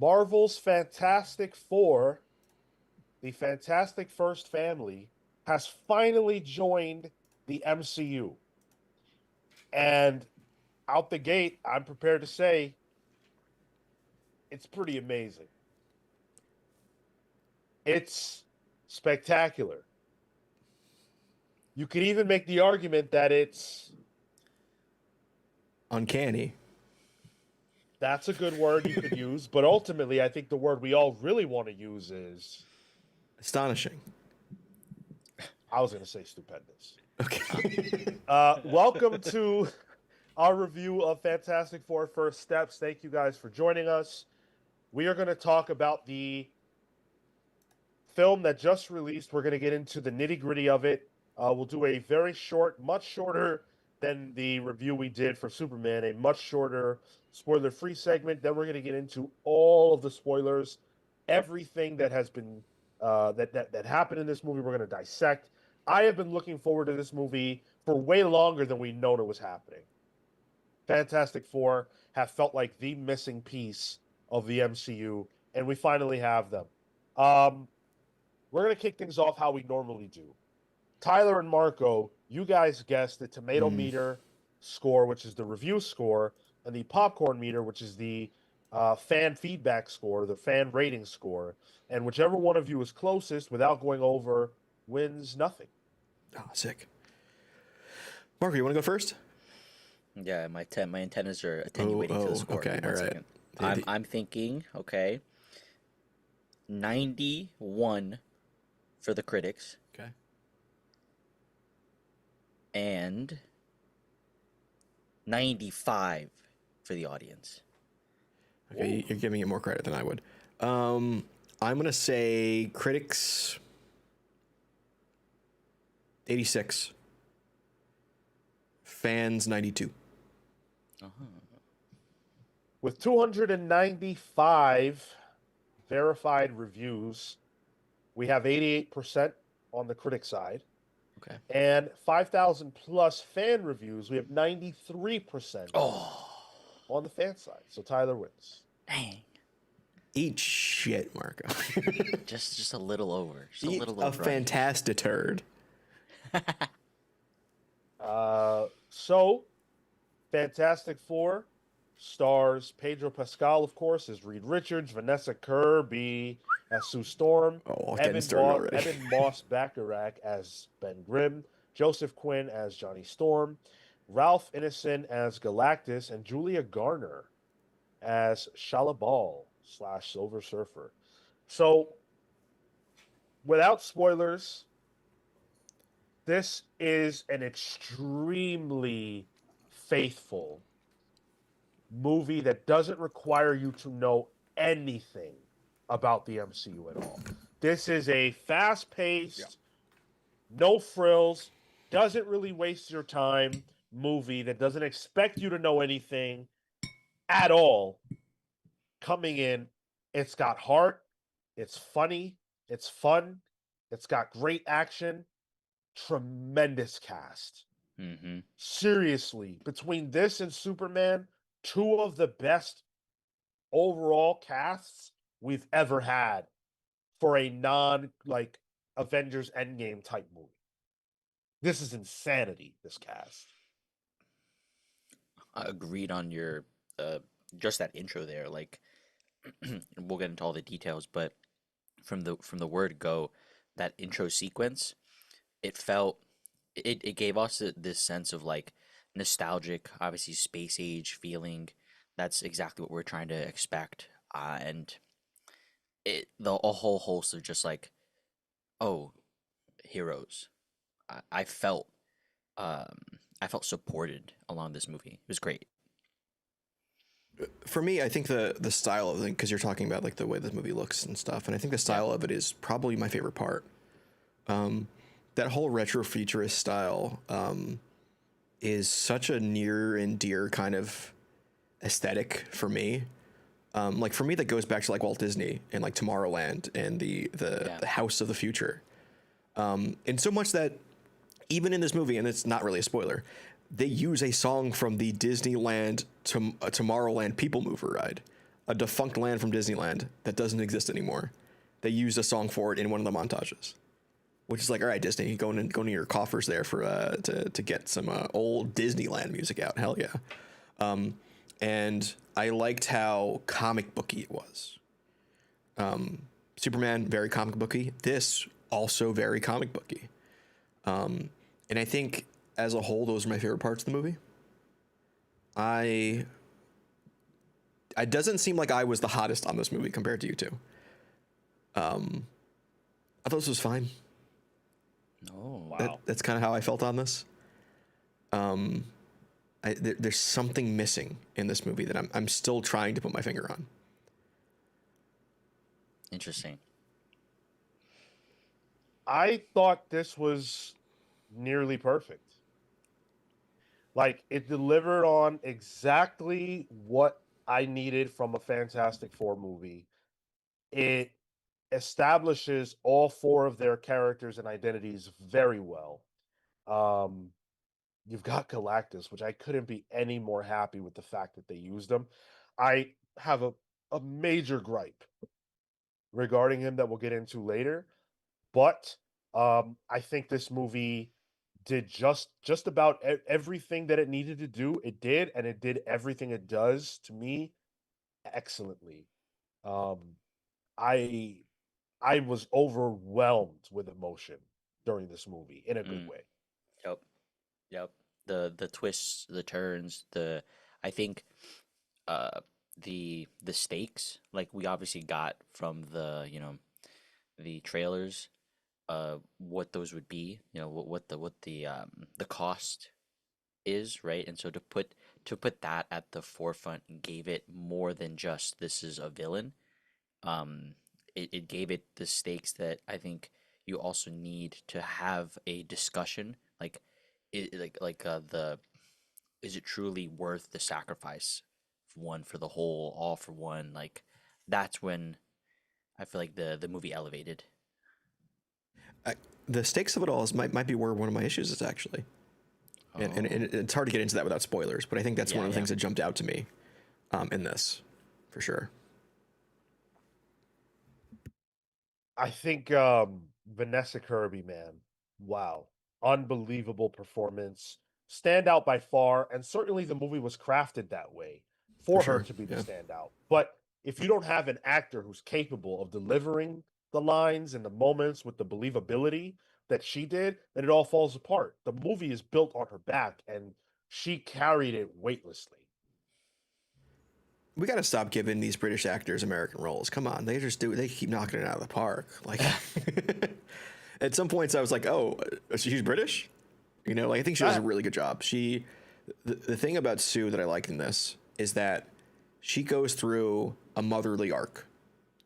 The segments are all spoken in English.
Marvel's Fantastic Four, the Fantastic First family, has finally joined the MCU. And out the gate, I'm prepared to say it's pretty amazing. It's spectacular. You could even make the argument that it's uncanny. That's a good word you could use, but ultimately, I think the word we all really want to use is astonishing. I was going to say stupendous. Okay. Welcome to our review of Fantastic Four First Steps. Thank you guys for joining us. We are going to talk about the film that just released. We're going to get into the nitty-gritty of it. We'll do a very short, much shorter than the review we did for Superman, a much shorter spoiler-free segment. Then we're going to get into all of the spoilers, everything that has been that happened in this movie. We're going to dissect. I have been looking forward to this movie for way longer than we known it was happening. Fantastic Four have felt like the missing piece of the MCU, and we finally have them. We're going to kick things off how we normally do. Tyler and Marco, you guys guessed the tomato meter score, which is the review score, and the popcorn meter, which is the fan feedback score, the fan rating score. And whichever one of you is closest without going over wins nothing. Oh, sick. Marco, you want to go first? Yeah, my antennas are attenuating to the score. Okay, all right. I'm thinking, okay, 91 for the critics. Okay. And 95 for the audience. Okay, you're giving it more credit than I would. I'm going to say critics 86. Fans 92. With 295 verified reviews, we have 88% on the critic side. Okay. And 5,000 plus fan reviews, we have 93% on the fan side. So Tyler wins. Dang. Eat shit, Marco. just a little over. Just Eat a little a over. fantastic turd. So, Fantastic Four stars Pedro Pascal, of course, as Reed Richards, Vanessa Kirby as Sue Storm, Evan Moss Bacharach as Ben Grimm, Joseph Quinn as Johnny Storm, Ralph Ineson as Galactus, and Julia Garner as Shalabal / Silver Surfer. So, without spoilers, this is an extremely faithful movie that doesn't require you to know anything about the MCU at all. This is a fast-paced, no frills, doesn't really waste your time movie that doesn't expect you to know anything at all. Coming in, it's got heart, it's funny, it's fun, it's got great action, tremendous cast. Mm-hmm. Seriously, between this and Superman, two of the best overall casts we've ever had for a Avengers Endgame type movie. This is insanity, this cast. I agreed on your just that intro there. Like, we'll get into all the details, but from the word go, that intro sequence, it gave us this sense of like nostalgic, obviously space age feeling. That's exactly what we're trying to expect, and a whole host of just like, oh, heroes. I felt supported along this movie. It was great. For me, I think the style of it, because you're talking about like the way this movie looks and stuff, and I think the style of it is probably my favorite part. That whole retro futurist style is such a near and dear kind of aesthetic for me. Like for me, that goes back to like Walt Disney and like Tomorrowland and the House of the Future. And so much that even in this movie, and it's not really a spoiler, they use a song from the Disneyland to Tomorrowland People Mover ride. a defunct land from Disneyland that doesn't exist anymore. They used a song for it in one of the montages, which is like, all right, Disney, go into your coffers there for to get some old Disneyland music out. Hell yeah. And I liked how comic booky it was. Superman, very comic booky. This also very comic booky. And I think as a whole, those are my favorite parts of the movie. It doesn't seem like I was the hottest on this movie compared to you two. I thought this was fine. Oh, wow. That's kind of how I felt on this. There's something missing in this movie that I'm still trying to put my finger on. Interesting. I thought this was nearly perfect. Like, it delivered on exactly what I needed from a Fantastic Four movie. It establishes all four of their characters and identities very well. You've got Galactus, which I couldn't be any more happy with the fact that they used him. I have a major gripe regarding him that we'll get into later, but I think this movie did just about everything that it needed to do. It did, and it did everything it does to me excellently. Um, I I was overwhelmed with emotion during this movie in a good Mm, way. yep. Yep. The twists, the turns, I think uh the stakes, like we obviously got from the trailers, what those would be, what the cost is, right? And so to put that at the forefront gave it more than just this is a villain. Um it gave it the stakes that I think you also need to have a discussion, like the is it truly worth the sacrifice, one for the whole, all for one? Like that's when I feel like the movie elevated. I, the stakes of it all might be where one of my issues is actually. And Oh, it's hard to get into that without spoilers, but I think that's one yeah, of the yeah. things that jumped out to me in this, for sure. I think Vanessa Kirby, man, wow, unbelievable performance, standout by far, and certainly the movie was crafted that way For for her sure, to be the yeah. standout. But if you don't have an actor who's capable of delivering the lines and the moments with the believability that she did, then it all falls apart. The movie is built on her back, and she carried it weightlessly. We got to stop giving these British actors American roles. Come on, they keep knocking it out of the park. Like, at some points I was like, oh, she's British? You know, like I think she does a Ah, really good job. The thing about Sue that I like in this is that she goes through a motherly arc.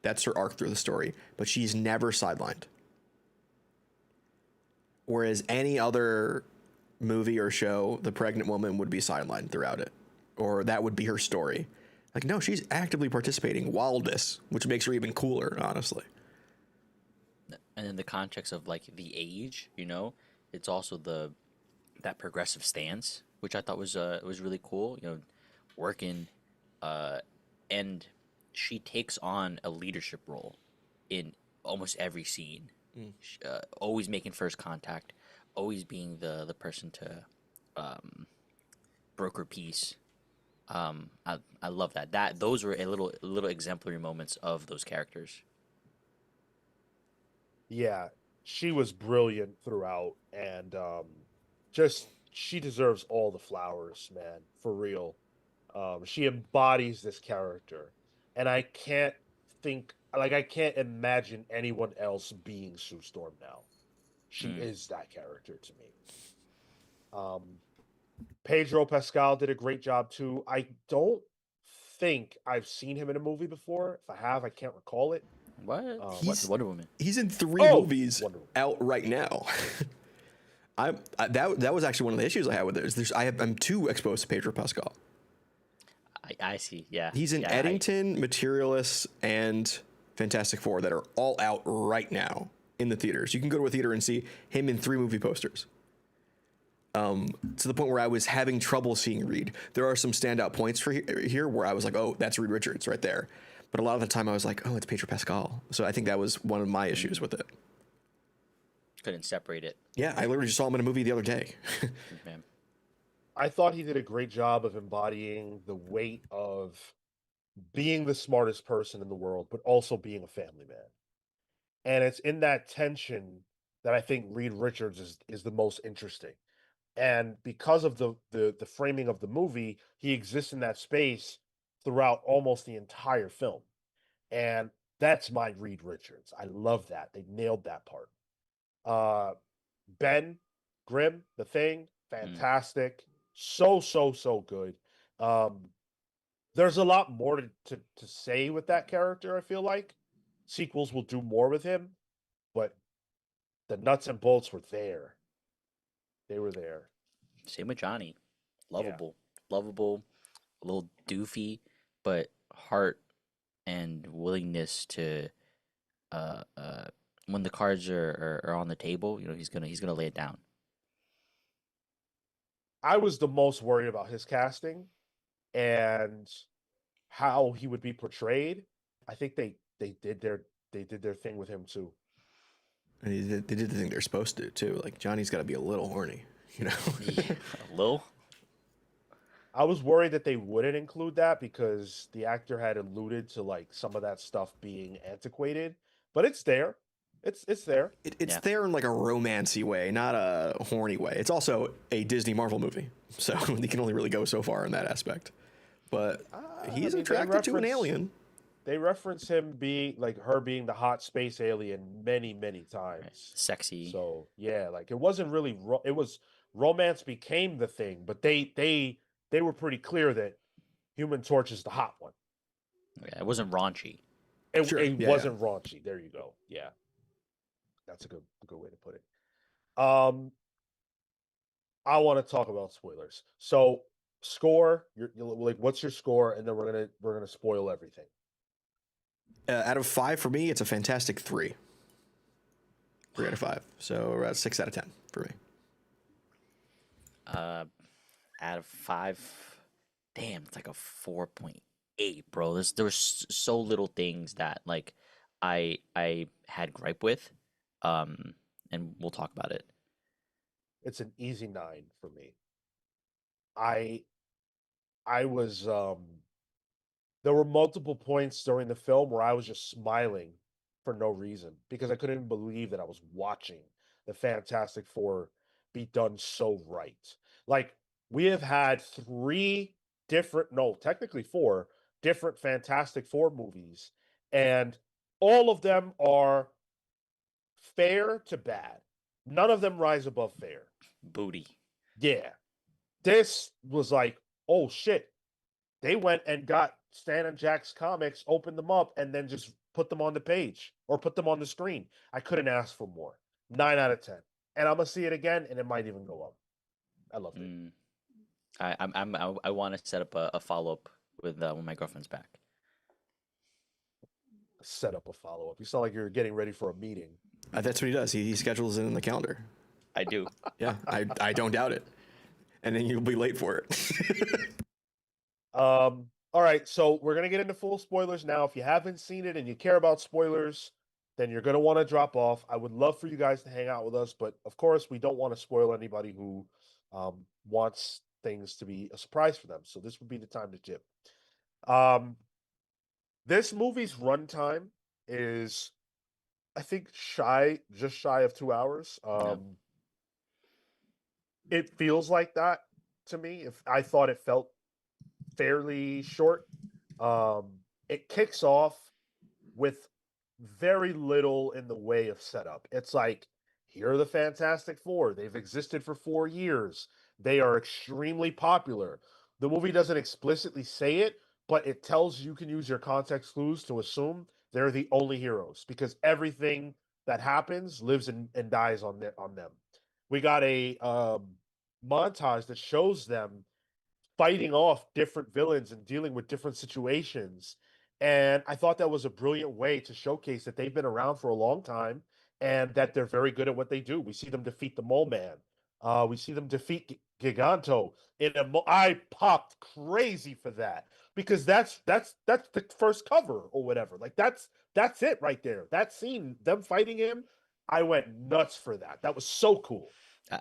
That's her arc through the story, but she's never sidelined. Whereas any other movie or show, the pregnant woman would be sidelined throughout it, or that would be her story. Like, no, she's actively participating while this, which makes her even cooler, honestly. And in the context of like the age, it's also the that progressive stance, which I thought was really cool. Working, uh, and she takes on a leadership role in almost every scene. Always making first contact, always being the person to broker peace. I love that. Those were a little exemplary moments of those characters. yeah, she was brilliant throughout, and just she deserves all the flowers, man, for real. She embodies this character, and I can't imagine anyone else being Sue Storm now. She Mm. is that character to me. Um, Pedro Pascal did a great job too. I don't think I've seen him in a movie before. If I have, I can't recall it. What He's Wonder Woman? he's in 3 Oh, movies Wonder Woman. out right now. That was actually one of the issues I had with it. I'm too exposed to Pedro Pascal. I see. Yeah, He's in yeah. Eddington, Materialists, and Fantastic Four that are all out right now in the theaters. You can go to a theater and see him in 3 movie posters. to the point where I was having trouble seeing Reed. There are some standout points for here where I was like, oh, that's Reed Richards right there. But a lot of the time I was like, oh, it's Pedro Pascal. So I think that was one of my issues with it. Couldn't separate it. Yeah, I literally just saw him in a movie the other day. Man. I thought he did a great job of embodying the weight of being the smartest person in the world, but also being a family man. And it's in that tension that I think Reed Richards is the most interesting. And because of the framing of the movie, he exists in that space throughout almost the entire film. And that's my Reed Richards. I love that. They nailed that part. Uh Ben Grimm, The Thing, fantastic. So good. Um there's a lot more to say with that character, I feel like. Sequels will do more with him, but the nuts and bolts were there. They were there. Same with Johnny. Yeah. Lovable, a little doofy, but heart and willingness to uh uh when the cards are on the table, he's gonna lay it down. I was the most worried about his casting and how he would be portrayed. I think they did their thing with him too. And they did the thing they're supposed to too. Like Johnny's got to be a little horny, you know. Yeah, a little. I was worried that they wouldn't include that because the actor had alluded to like some of that stuff being antiquated, but it's there. It's there. It's Yeah. there in like a romancy way, not a horny way. It's also a Disney Marvel movie, so he can only really go so far in that aspect. But he's attracted to an alien. They reference him being like her being the hot space alien many Right. times. Sexy. So yeah, like it wasn't really it was romance became the thing, but they were pretty clear that Human Torch is the hot one. Yeah, it wasn't raunchy. Sure. It Yeah, wasn't raunchy. There you go. Yeah, that's a good way to put it. I want to talk about spoilers. So score, you're like, what's your score? And then we're gonna spoil everything. Out of 5 for me, it's a fantastic 3. 3 out of 5. So we're at 6 out of 10 for me. Out of 5, damn, it's like a 4.8, bro. There was so little things that like I had gripe with, and we'll talk about it. It's an easy 9 for me. I I was there were multiple points during the film where I was just smiling for no reason because I couldn't even believe that I was watching the Fantastic Four be done so right. Like we have had 3 different, no, technically 4 different Fantastic Four movies, and all of them are fair to bad. None of them rise above fair. Booty. Yeah. This was like, oh shit, they went and got Stan and Jack's comics, opened them up, and then just put them on the page or put them on the screen. I couldn't ask for more. 9 out of 10. And I'm gonna see it again, and it might even go up. I loved it. Mm. I want to set up a follow up with when my girlfriend's back. Set up a follow up. You sound like you're getting ready for a meeting. That's what he does. He schedules it in the calendar. I do. Yeah, I don't doubt it. And then you'll be late for it. All right, so we're gonna get into full spoilers now. If you haven't seen it and you care about spoilers, then you're gonna want to drop off. I would love for you guys to hang out with us, but of course, we don't want to spoil anybody who wants things to be a surprise for them. So this would be the time to dip. Um, this movie's runtime is, I think, just shy of 2 hours. Yeah. It feels like that to me. If I thought it felt fairly short. It kicks off with very little in the way of setup. It's like, here are the Fantastic Four. They've existed for 4 years. They are extremely popular. The movie doesn't explicitly say it, but it tells you can use your context clues to assume they're the only heroes because everything that happens lives and dies on them. We got a montage that shows them fighting off different villains and dealing with different situations. And I thought that was a brilliant way to showcase that they've been around for a long time and that they're very good at what they do. We see them defeat the Mole Man. We see them defeat Giganto in a. I popped crazy for that because that's the first cover or whatever. Like that's it right there. That scene, them fighting him, I went nuts for that. That was so cool.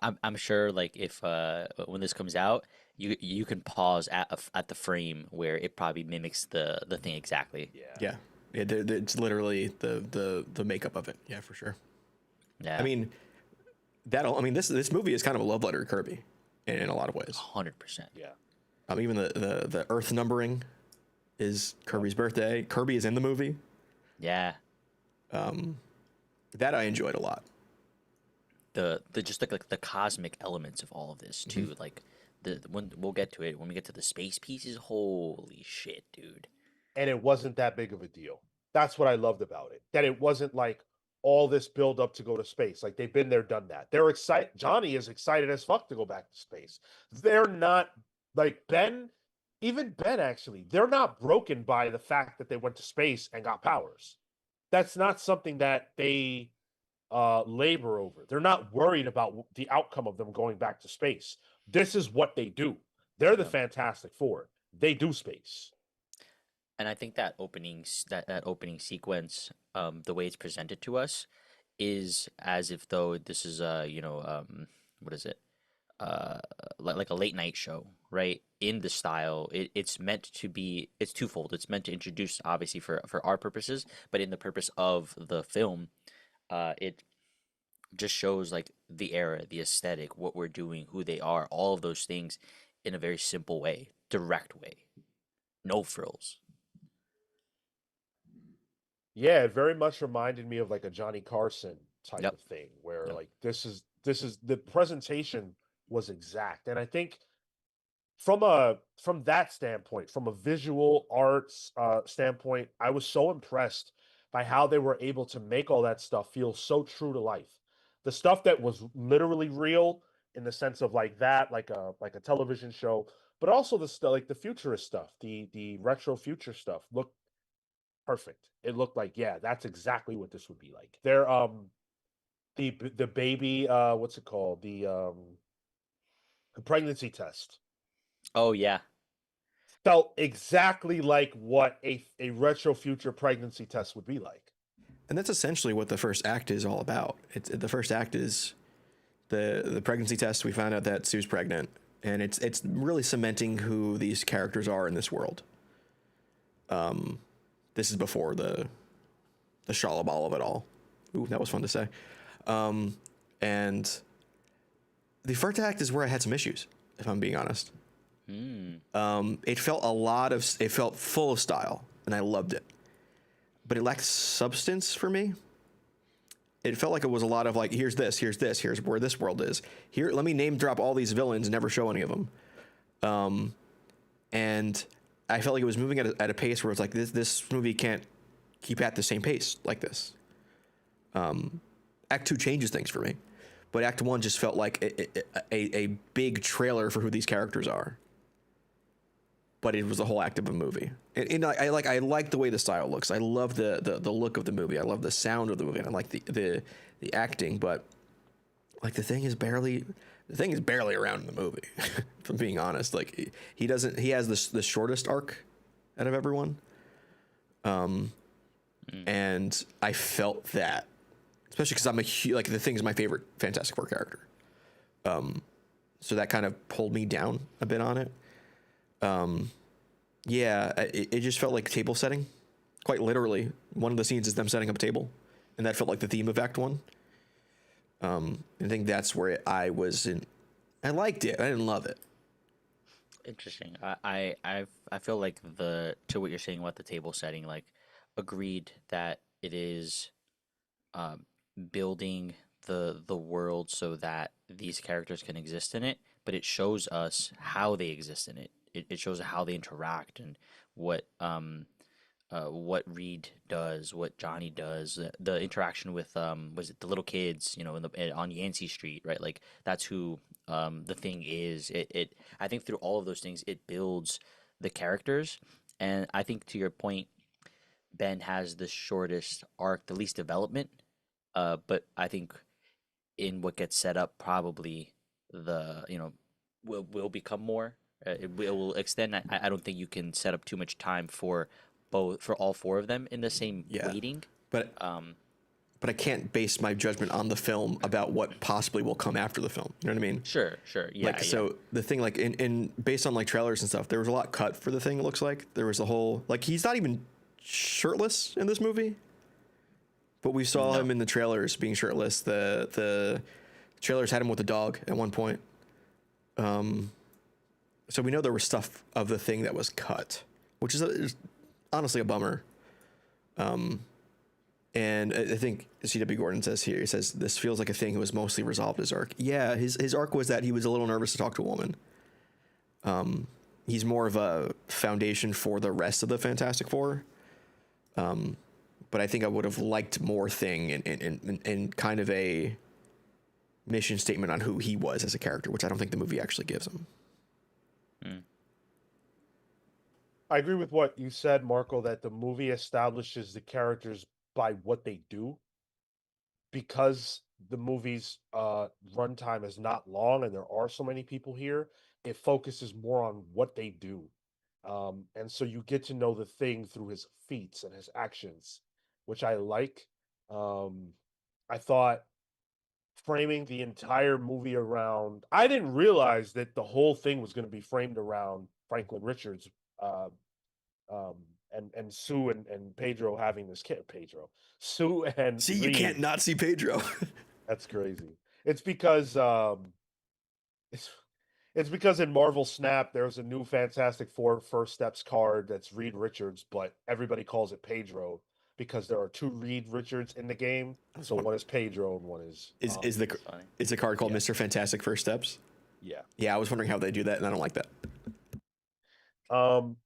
I'm sure like if when this comes out, you can pause at the frame where it probably mimics the thing exactly. Yeah. Yeah, yeah, it's literally the makeup of it. Yeah, for sure. I Yeah, mean, this movie is kind of a love letter to Kirby in a lot of ways. 100%. Yeah. Even the Earth numbering is Kirby's birthday. Kirby is in the movie. Yeah, That I enjoyed a lot. the just like the cosmic elements of all of this too. Like the when we'll get to it when we get to the space pieces. Holy shit, dude. And it wasn't that big of a deal. That's what I loved about it. That it wasn't like all this build up to go to space. Like they've been there, done that. They're excited. Johnny is excited as fuck to go back to space. They're not like Ben, even Ben actually, they're not broken by the fact that they went to space and got powers. That's not something that they labor over. They're not worried about the outcome of them going back to space. This is what they do. They're the Yeah. Fantastic Four. They do space. And I think that that opening sequence, the way it's presented to us, is as if though this is what is it? Like a late night show, right? In the style, it's meant to be. It's twofold. It's meant to introduce, obviously, for our purposes, but in the purpose of the film, it just shows like the era, the aesthetic, what we're doing, who they are, all of those things, in a very simple way, direct way, no frills. Yeah, it very much reminded me of like a Johnny Carson type Yep. of thing where Yep. like this is the presentation was exact. And I think from that standpoint, from a visual arts standpoint, I was so impressed by how they were able to make all that stuff feel so true to life. The stuff that was literally real in the sense of like a television show, but also the stuff like the futurist stuff, the retro future stuff looked perfect. It looked like, yeah, that's exactly what this would be like. They're the baby what's it called? The pregnancy test Oh yeah. felt exactly like what a retro future pregnancy test would be like. And that's essentially what the first act is all about. The first act is the pregnancy test. We found out that Sue's pregnant, and it's really cementing who these characters are in this world. This is before the shalabal of it all. Ooh, that was fun to say. And the first act is where I had some issues, if I'm being honest. It felt full of style, and I loved it, but it lacked substance for me. It felt like it was a lot of like, here's where this world is. Here, let me name drop all these villains and never show any of them. And I felt like it was moving at a pace where it's like this movie can't keep at the same pace like this. Act 2 changes things for me, but Act 1 just felt like a big trailer for who these characters are. But it was the whole act of a movie, and I like the way the style looks. I love the look of the movie. I love the sound of the movie. I like the acting, but like the thing is barely around in the movie. If I'm being honest, like he has the shortest arc out of everyone, and I felt that, especially because like the thing is my favorite Fantastic Four character, so that kind of pulled me down a bit on it. Yeah, it just felt like table setting. Quite literally, one of the scenes is them setting up a table, and that felt like the theme of Act 1. I think that's where I was in. I liked it. I didn't love it. Interesting. I feel like to what you're saying about the table setting, like agreed that it is um, building the world so that these characters can exist in it, but it shows us how they exist in it. It shows how they interact and what Reed does, what Johnny does, the interaction with was it the little kids, on Yancey Street, right? Like that's who the thing is. It I think through all of those things, it builds the characters, and I think to your point, Ben has the shortest arc, the least development. But I think in what gets set up, probably the will become more. It will extend. I don't think you can set up too much time for all four of them in the same Yeah. waiting. But Um, but I can't base my judgment on the film about what possibly will come after the film. You know what I mean? sure, yeah, Like, so the thing, like, in based on like trailers and stuff, there was a lot cut for the thing. It looks like there was a whole, like, he's not even shirtless in this movie, but we saw No. him in the trailers being shirtless. The trailers had him with a dog at one point. So we know there was stuff of the thing that was cut, which is honestly a bummer. And I think C.W. Gordon says here, he says, this feels like a thing who was mostly resolved his arc. Yeah, his arc was that he was a little nervous to talk to a woman. He's more of a foundation for the rest of the Fantastic Four. But I think I would have liked more thing and kind of a mission statement on who he was as a character, which I don't think the movie actually gives him. I agree with what you said, Marco, that the movie establishes the characters by what they do. Because the movie's runtime is not long and there are so many people here, it focuses more on what they do. And so you get to know the thing through his feats and his actions, which I like. I thought framing the entire movie around, I didn't realize that the whole thing was going to be framed around Franklin Richards, uh, um, and Sue and Pedro having this kid. Sue and See, you Reed. can't not see Pedro. That's crazy. It's because it's because in Marvel Snap there's a new Fantastic Four First Steps card that's Reed Richards, but everybody calls it Pedro because there are two Reed Richards in the game. So one is Pedro and one is Is funny. a card called Mr. Fantastic First Steps? yeah. Yeah, I was wondering how they do that, and I don't like that.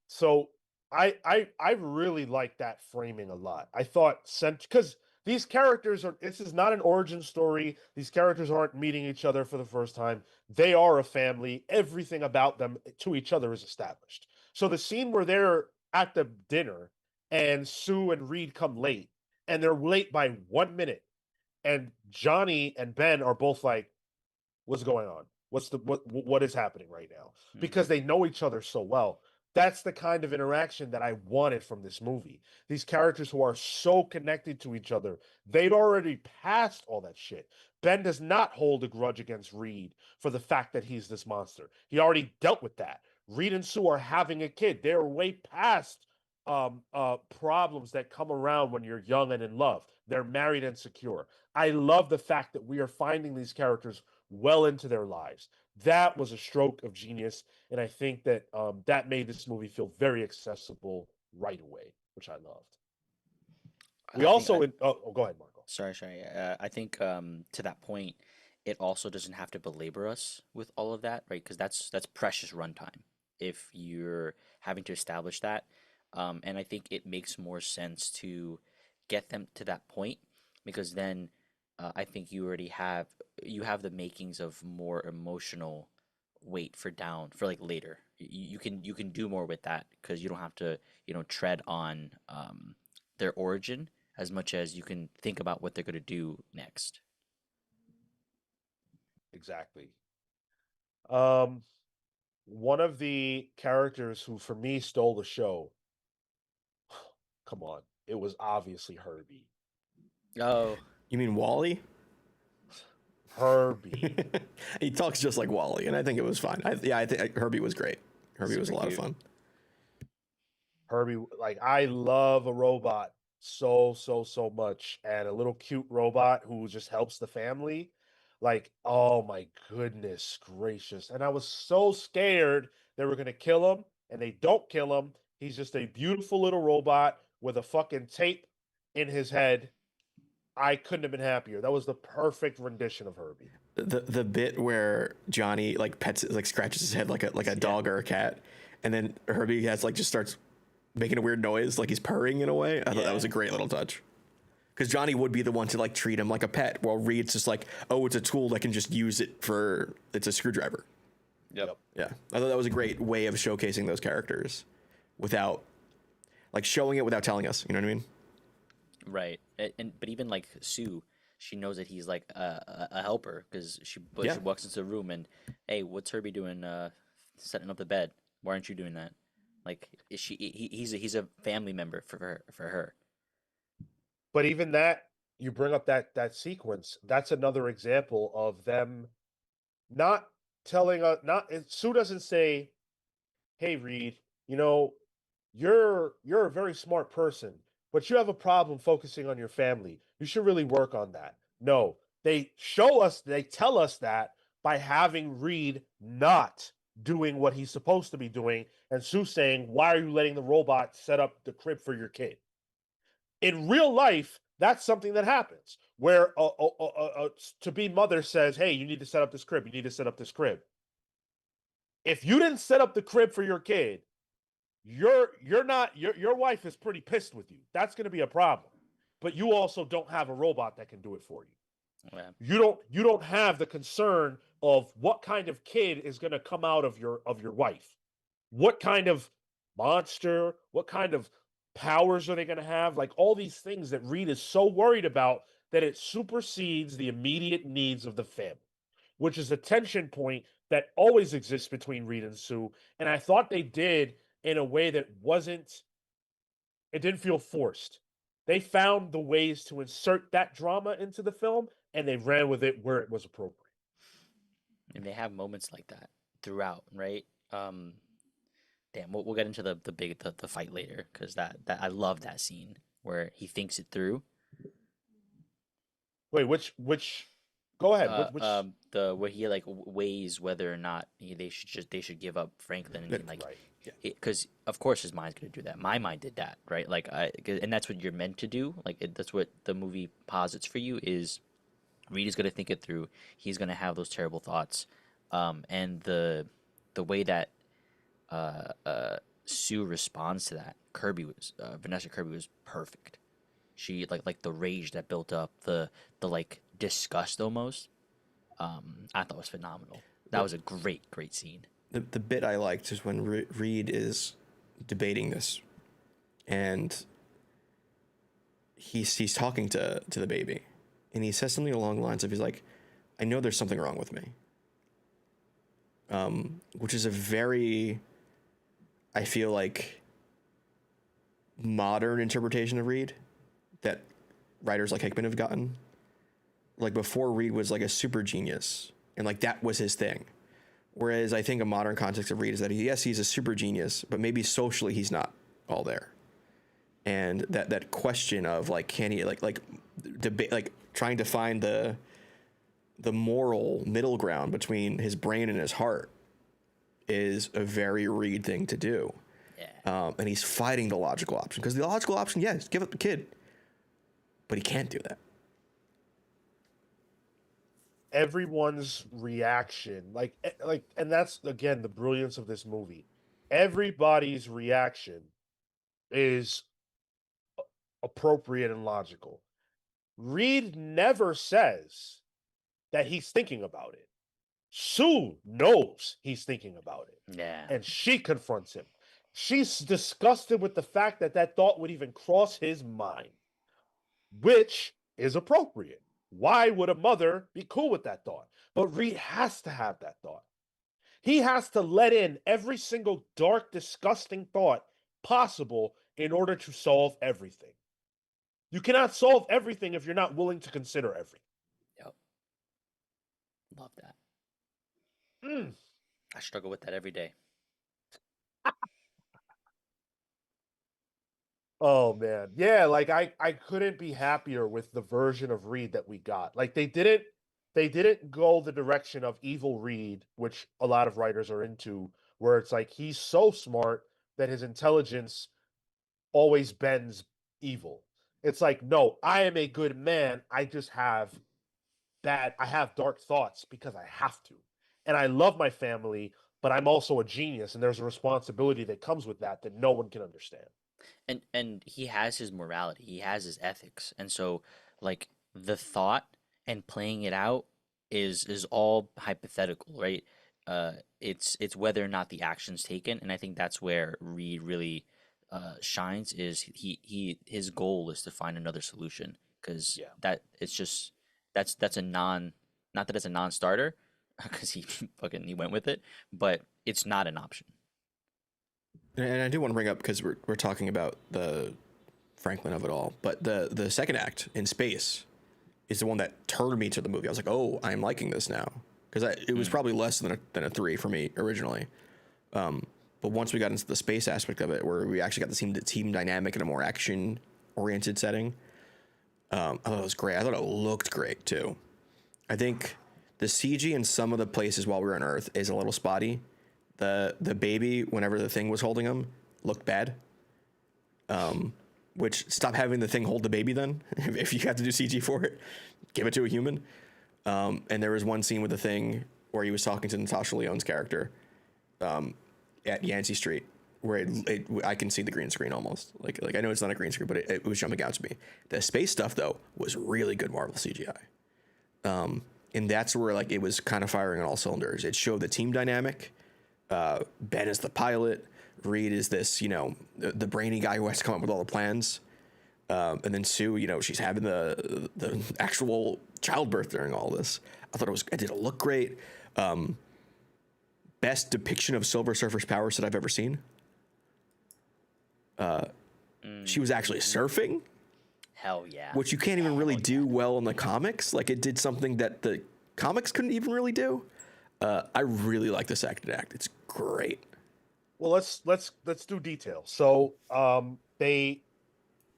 So I really like that framing a lot. I thought because these characters this is not an origin story. These characters aren't meeting each other for the first time. They are a family. Everything about them to each other is established. So the scene where they're at the dinner and Sue and Reed come late and they're late by 1 minute and Johnny and Ben are both like, what's going on? What is happening right now? Because they know each other so well. That's the kind of interaction that I wanted from this movie. These characters who are so connected to each other, they'd already passed all that shit. Ben does not hold a grudge against Reed for the fact that he's this monster. He already dealt with that. Reed and Sue are having a kid. They're way past problems that come around when you're young and in love. They're married and secure. I love the fact that we are finding these characters well into their lives. That was a stroke of genius, and I think that that made this movie feel very accessible right away, which I loved. We also, go ahead, Marco. Sorry. I think to that point, it also doesn't have to belabor us with all of that, right? Because that's precious runtime if you're having to establish that. And I think it makes more sense to get them to that point because then I think you have the makings of more emotional weight for like later. You can do more with that because you don't have to tread on their origin as much as you can think about what they're going to do next. Exactly. One of the characters who, for me, stole the show. Come on, it was obviously Herbie. Oh, You mean Wally? Herbie. He talks just like Wally, and I think it was fine. I think Herbie was great. Herbie was a lot of cute. fun. Herbie, like I love a robot so much, and a little cute robot who just helps the family. Like, oh my goodness gracious! And I was so scared they were gonna kill him, and they don't kill him. He's just a beautiful little robot with a fucking tape in his head. I couldn't have been happier. That was the perfect rendition of Herbie. The bit where Johnny like pets like scratches his head like a dog or a cat, and then Herbie has like just starts making a weird noise like he's purring in a way. I thought that was a great little touch. Because Johnny would be the one to like treat him like a pet, while Reed's just like, oh, it's a tool that can just use it for it's a screwdriver. Yep. Yeah, I thought that was a great way of showcasing those characters, without like showing it without telling us. You know what I mean? Right. But even like Sue, she knows that he's like a helper because Yeah. she walks into the room and, hey, what's Herbie doing? Setting up the bed. Why aren't you doing that? Like, is she? He's a family member for her. But even that, you bring up that sequence. That's another example of them not telling us. Not Sue doesn't say, "Hey, Reed, you know, you're a very smart person, but you have a problem focusing on your family. You should really work on that." No, they tell us that by having Reed not doing what he's supposed to be doing, and Sue saying, "Why are you letting the robot set up the crib for your kid?" In real life, that's something that happens where a to be mother says, "Hey, you need to set up this crib. You need to set up this crib." If you didn't set up the crib for your kid, you're not your wife is pretty pissed with you. That's going to be a problem. But you also don't have a robot that can do it for you. Yeah. You don't have the concern of what kind of kid is going to come out of your wife. What kind of monster, what kind of powers are they going to have? Like all these things that Reed is so worried about that it supersedes the immediate needs of the family, which is a tension point that always exists between Reed and Sue. And I thought they did in a way that it didn't feel forced. They found the ways to insert that drama into the film and they ran with it where it was appropriate. And they have moments like that throughout, right? Damn, we'll get into the fight later because that I love that scene where he thinks it through. Wait, which go ahead. Which The where he like weighs whether or not they should give up Franklin and he, like, right. because of course his mind's gonna do that. My mind did that, right? Like and that's what you're meant to do. Like that's what the movie posits for you is Reed is gonna think it through. He's gonna have those terrible thoughts, and the way that Sue responds to that, Vanessa Kirby was perfect. She like the rage that built up, the like disgust almost. I thought was phenomenal. That was a great scene. The bit I liked is when Reed is debating this, and he's talking to the baby, and he says something along the lines of, he's like, "I know there's something wrong with me," which is a very, I feel like, modern interpretation of Reed that writers like Hickman have gotten. Like before, Reed was like a super genius, and like that was his thing. Whereas I think a modern context of Reed is that he's a super genius, but maybe socially he's not all there. And that question of like, can he like debate, like trying to find the moral middle ground between his brain and his heart is a very Reed thing to do. Yeah. And he's fighting the logical option, because the logical option, yes, give up the kid, but he can't do that. Everyone's reaction, and that's again the brilliance of this movie. Everybody's reaction is appropriate and logical. Reed never says that he's thinking about it. Sue knows he's thinking about it, Yeah. and she confronts him. She's disgusted with the fact that that thought would even cross his mind, which is appropriate. Why would a mother be cool with that thought? But Reed has to have that thought. He has to let in every single dark, disgusting thought possible in order to solve everything. You cannot solve everything if you're not willing to consider everything. Yep. Love that. Mm. I struggle with that every day. Oh man. Yeah, like I couldn't be happier with the version of Reed that we got. Like they didn't go the direction of evil Reed, which a lot of writers are into, where it's like he's so smart that his intelligence always bends evil. It's like, no, I am a good man. I have dark thoughts because I have to. And I love my family, but I'm also a genius and there's a responsibility that comes with that no one can understand. And he has his morality, he has his ethics, and so like the thought and playing it out is all hypothetical, right? It's whether or not the action's taken, and I think that's where Reed really shines. Is his goal is to find another solution because Yeah. that it's just that's a non, not that it's a non-starter, because he went with it, but it's not an option. And I do want to bring up, because we're talking about the Franklin of it all, but the second act in space is the one that turned me to the movie. I was like, oh, I'm liking this now, because it was probably less than a 3 for me originally. But once we got into the space aspect of it, where we actually got to see the team dynamic in a more action oriented setting, I thought it was great. I thought it looked great too. I think the CG in some of the places while we were on Earth is a little spotty. The baby, whenever the thing was holding him, looked bad. Which, stop having the thing hold the baby then. If you have to do CG for it, give it to a human. And there was one scene with the thing where he was talking to Natasha Lyonne's character at Yancey Street, where I can see the green screen almost. Like I know it's not a green screen, but it was jumping out to me. The space stuff though was really good Marvel CGI. And that's where like it was kind of firing on all cylinders. It showed the team dynamic. Ben is the pilot. Reed is this, the brainy guy who has to come up with all the plans. And then Sue, she's having the actual childbirth during all this. I thought it did look great. Best depiction of Silver Surfer's powers that I've ever seen. She was actually surfing. Hell yeah. Which you can't even really do well in the comics. Like, it did something that the comics couldn't even really do. I really like the second act. It's great. Well, let's do details. So, they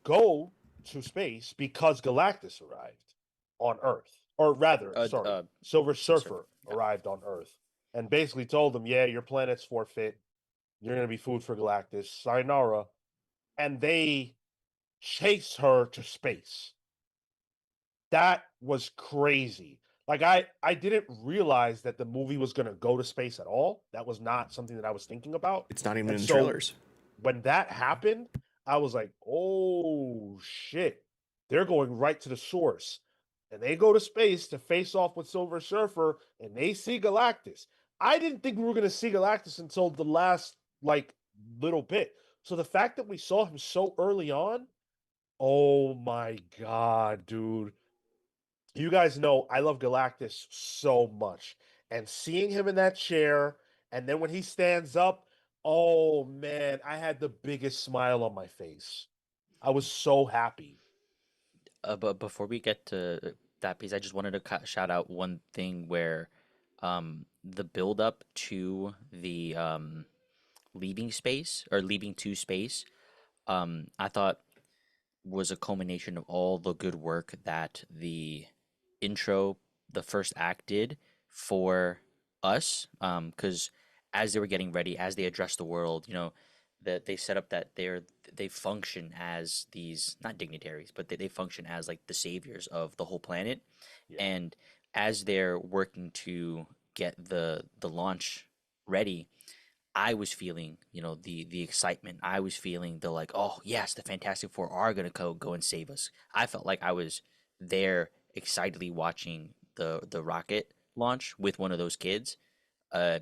go to space because Galactus arrived on Earth, or rather, Silver Surfer arrived on Earth, and basically told them, "Yeah, your planet's forfeit. You're gonna be food for Galactus. Sayonara." And they chase her to space. That was crazy. Like I didn't realize that the movie was gonna go to space at all. That was not something that I was thinking about. It's not even in the trailers. When that happened, I was like, oh shit. They're going right to the source. And they go to space to face off with Silver Surfer, and they see Galactus. I didn't think we were gonna see Galactus until the last little bit. So the fact that we saw him so early on, oh my god, dude. You guys know I love Galactus so much. And seeing him in that chair, and then when he stands up, oh man, I had the biggest smile on my face. I was so happy. But before we get to that piece, I just wanted to shout out one thing where the build up to the leaving space, or leaving to space, I thought was a culmination of all the good work that the intro, the first act did for us. Because as they were getting ready, as they addressed the world, that they set up that they function as these, not dignitaries, but they function as like the saviors of the whole planet. Yeah. And as they're working to get the launch ready, I was feeling, the excitement. I was feeling the like, oh yes, the Fantastic Four are gonna go and save us. I felt like I was there excitedly watching the rocket launch with one of those kids,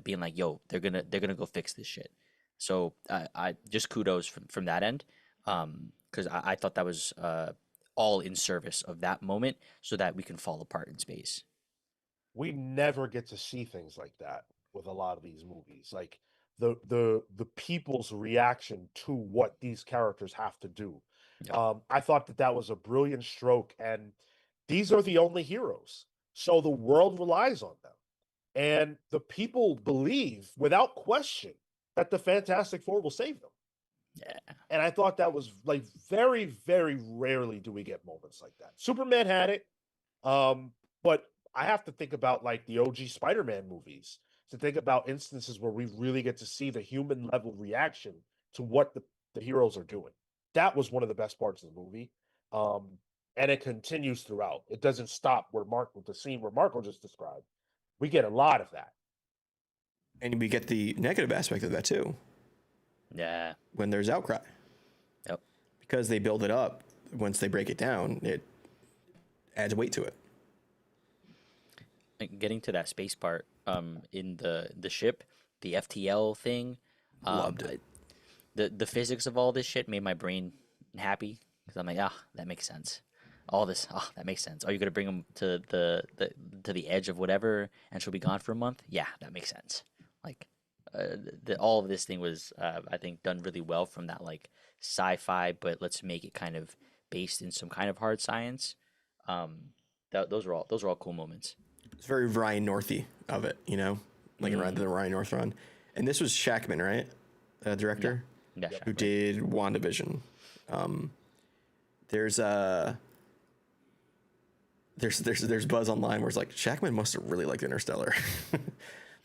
being like, yo, they're gonna go fix this shit. So I just kudos from that end, because I thought that was all in service of that moment, so that we can fall apart in space. We never get to see things like that with a lot of these movies. Like the people's reaction to what these characters have to do. Yeah. I thought that was a brilliant stroke, and these are the only heroes, so the world relies on them, and the people believe without question that the Fantastic Four will save them. Yeah. And I thought that was like very, very rarely do we get moments like that. Superman had it, but I have to think about like the OG Spider-Man movies to think about instances where we really get to see the human level reaction to what the heroes are doing. That was one of the best parts of the movie. And it continues throughout. It doesn't stop where the scene where Marco just described. We get a lot of that. And we get the negative aspect of that too. Yeah. When there's outcry. Yep. Because they build it up, once they break it down, it adds weight to it. Getting to that space part, in the ship, the FTL thing, Loved it. The physics of all this shit made my brain happy, because I'm like, that makes sense. all this. Oh, that makes sense. Are you gonna bring him to the edge of whatever, and she'll be gone for a month? Yeah, that makes sense. Like, all of this thing was, I think, done really well from that like sci-fi, but let's make it kind of based in some kind of hard science. Um, those are all cool moments. It's very Ryan Northy of it, like around Mm, the Ryan North run. And this was Shackman, right? yeah, Director yeah, Yep. who Shackman. did WandaVision. There's there's buzz online where it's like Shackman must have really liked Interstellar,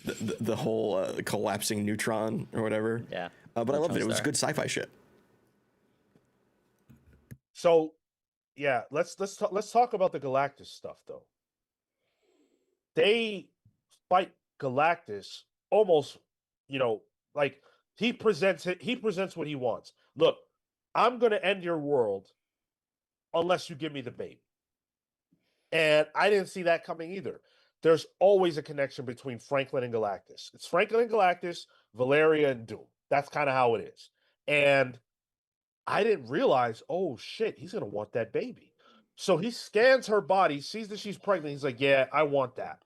the whole collapsing neutron or whatever. Yeah, But I loved neutron it. It was star. good sci-fi shit. So yeah, let's talk about the Galactus stuff though. They fight Galactus almost, you know, like he presents what he wants. Look, I'm gonna end your world unless you give me the baby. And I didn't see that coming either. There's always a connection between Franklin and Galactus. It's Franklin and Galactus, Valeria and Doom. That's kind of how it is. And I didn't realize, oh shit, he's gonna want that baby. So he scans her body, sees that she's pregnant. He's like, yeah, I want that.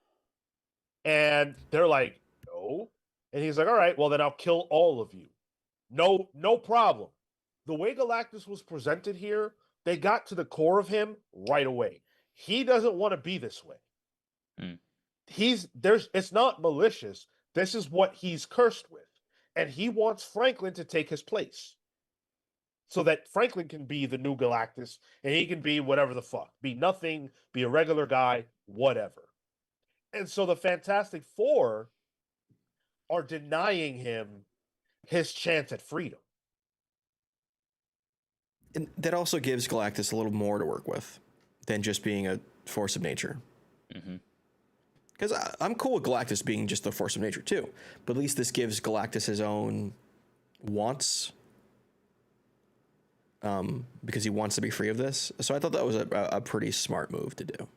And they're like, no. And he's like, all right, well, then I'll kill all of you. No, no problem. The way Galactus was presented here, they got to the core of him right away. He doesn't want to be this way. Mm, It's not malicious. This is what he's cursed with. And he wants Franklin to take his place. So that Franklin can be the new Galactus and he can be whatever the fuck. Be nothing, be a regular guy, whatever. And so the Fantastic Four are denying him his chance at freedom. And that also gives Galactus a little more to work with than just being a force of nature. hmm Because I'm cool with Galactus being just the force of nature too, but at least this gives Galactus his own wants, because he wants to be free of this. So I thought that was a pretty smart move to do.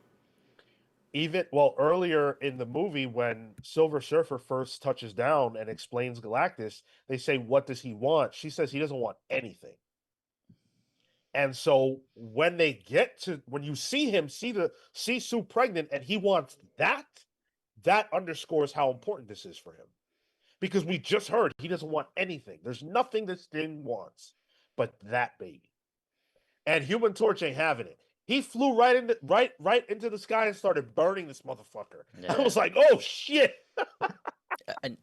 Even earlier in the movie when Silver Surfer first touches down and explains Galactus, they say, what does he want? She says he doesn't want anything. And so when you see him see Sue pregnant and he wants that underscores how important this is for him. Because we just heard he doesn't want anything. There's nothing this thing wants but that baby. And Human Torch ain't having it. He flew right into the sky and started burning this motherfucker. I Yeah, was like, oh shit.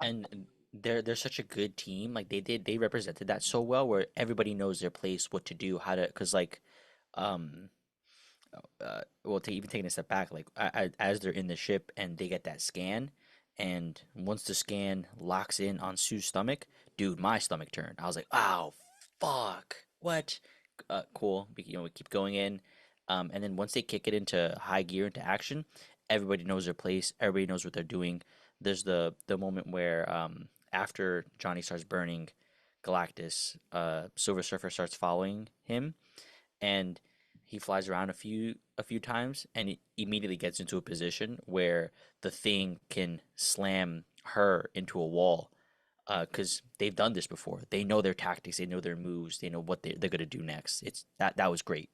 and they're such a good team. Like they represented that so well, where everybody knows their place, what to do, how to. Because like, um, well, even taking a step back, like as they're in the ship and they get that scan, and once the scan locks in on Sue's stomach, dude, my stomach turned. I was like, "Oh, fuck, what?" Cool. We keep going in, and then once they kick it into high gear into action, everybody knows their place. Everybody knows what they're doing. There's the moment where after Johnny starts burning Galactus, Silver Surfer starts following him, and he flies around a few times and he immediately gets into a position where the thing can slam her into a wall, because they've done this before. They know their tactics, they know their moves, they know what they're gonna do next. That was great.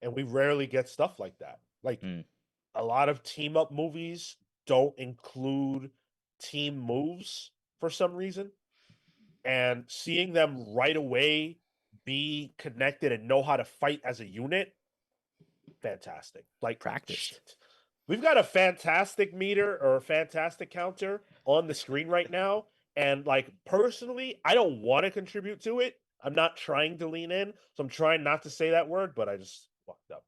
And we rarely get stuff like that. Like Mm, a lot of team up movies don't include team moves for some reason. And seeing them right away be connected and know how to fight as a unit, fantastic. Like practiced. shit. We've got a fantastic meter or a fantastic counter on the screen right now. And like personally, I don't want to contribute to it. I'm not trying to lean in. So I'm trying not to say that word, but I just fucked up.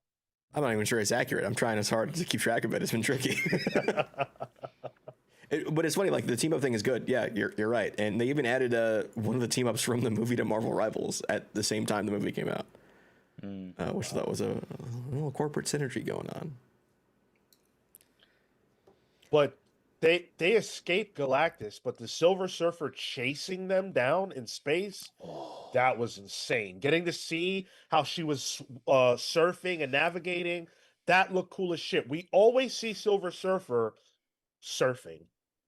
I'm not even sure it's accurate. I'm trying as hard to keep track of it. It's been tricky. But it's funny, like the team up thing is good. Yeah, you're right. And they even added one of the team ups from the movie to Marvel Rivals at the same time the movie came out, Mm. which I thought was a little corporate synergy going on. But they escaped Galactus, but the Silver Surfer chasing them down in space, that was insane. Getting to see how she was surfing and navigating, that looked cool as shit. We always see Silver Surfer surfing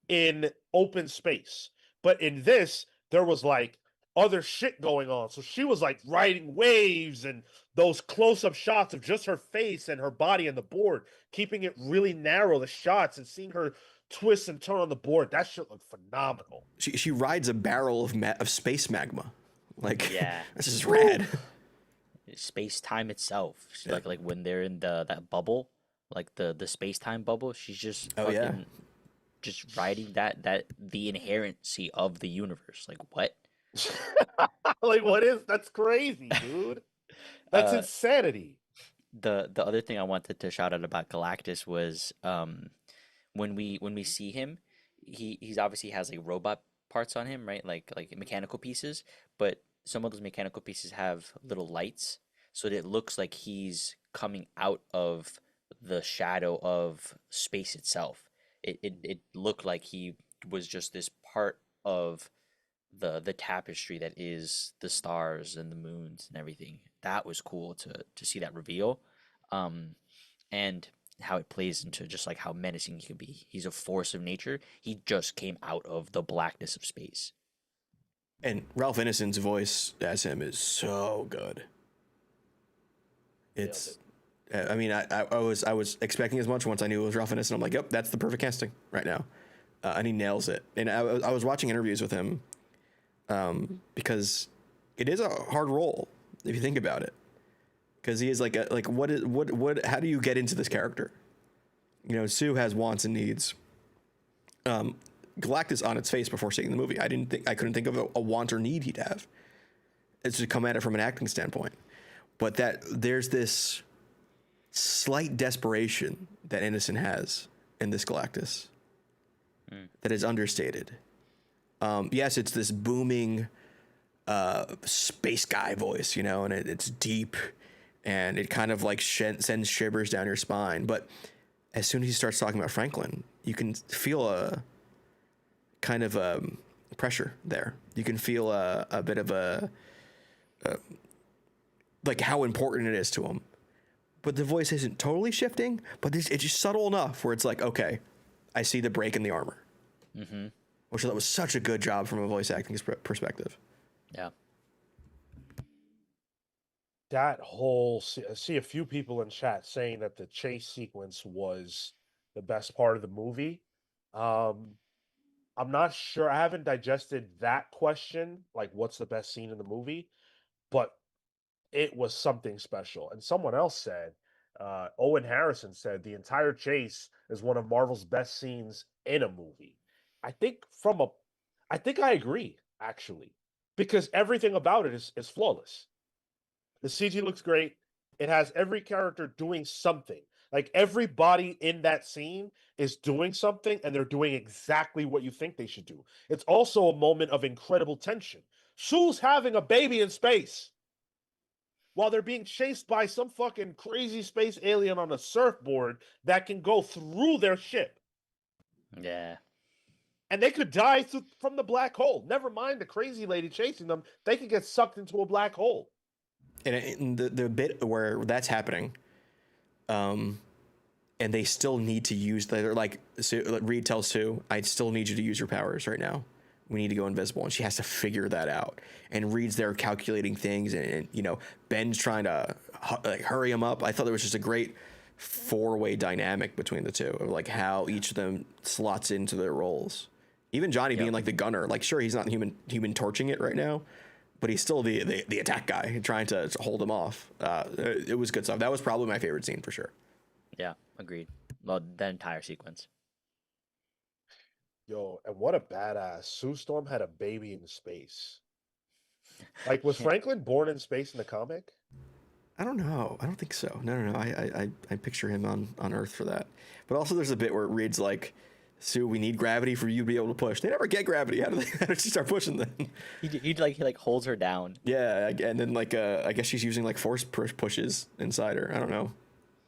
in open space, but in this, there was like other shit going on. So she was like riding waves and those close-up shots of just her face and her body on the board, keeping it really narrow, the shots, and seeing her twist and turn on the board. That shit looked phenomenal. She rides a barrel of space magma. Like, Yeah. this is rad. Space time itself. Yeah. Like when they're in that bubble, like the space time bubble, she's just fucking just riding that the inherency of the universe. Like what? Like, what is that's crazy, dude. That's Uh, insanity. the other thing I wanted to shout out about Galactus was when we see him, he's obviously has like robot parts on him, right? Like mechanical pieces, but some of those mechanical pieces have little lights, so that it looks like he's coming out of the shadow of space itself. It looked like he was just this part of the tapestry that is the stars and the moons and everything. That was cool to see that reveal. And how it plays into just like how menacing he can be. He's a force of nature. He just came out of the blackness of space. And Ralph Ineson's voice as him is so good. It's, I mean, I was expecting as much once I knew it was Ralph Ineson. I'm like, yep, that's the perfect casting right now, and he nails it. And I was watching interviews with him, because it is a hard role if you think about it, because he is like what how do you get into this character? You know, Sue has wants and needs. Galactus on its face before seeing the movie, I couldn't think of a want or need he'd have. It's to come at it from an acting standpoint, but that there's this slight desperation that Innocent has in this Galactus that is understated. Yes, it's this booming space guy voice, you know, and it's deep and it kind of like sends shivers down your spine. But as soon as he starts talking about Franklin, you can feel a kind of pressure there. You can feel a bit of a like how important it is to him. But the voice isn't totally shifting, but it's just subtle enough where it's like, okay, I see the break in the armor. Mm-hmm. Which that was such a good job from a voice acting perspective. Yeah. That whole I see a few people in chat saying that the chase sequence was the best part of the movie. I'm not sure. I haven't digested that question, like what's the best scene in the movie, but it was something special. And someone else said, Owen Harrison said the entire chase is one of Marvel's best scenes in a movie. I think I think I agree, actually, because everything about it is flawless. The CG looks great. It has every character doing something. Like everybody in that scene is doing something and they're doing exactly what you think they should do. It's also a moment of incredible tension. Sue's having a baby in space while they're being chased by some fucking crazy space alien on a surfboard that can go through their ship. Yeah. And they could die from the black hole. Never mind the crazy lady chasing them. They could get sucked into a black hole. And the bit where that's happening, and they still need to use, they're like, Reed tells Sue, I still need you to use your powers right now. We need to go invisible. And she has to figure that out. And Reed's there calculating things. And you know, Ben's trying to like hurry him up. I thought there was just a great four-way dynamic between the two of like how each of them slots into their roles. Even Johnny being like the gunner, like sure, he's not human torching it right now, but he's still the attack guy trying to hold him off. It was good stuff. That was probably my favorite scene for sure. Yeah, agreed. Well, that entire sequence. Yo, and what a badass. Sue Storm had a baby in space. Like, was Franklin born in space in the comic? I don't know. I don't think so. No. I picture him on Earth for that. But also there's a bit where it reads like, Sue, we need gravity for you to be able to push. They never get gravity. How did she start pushing then? He holds her down. Yeah, and then like I guess she's using like force pushes inside her. I don't know.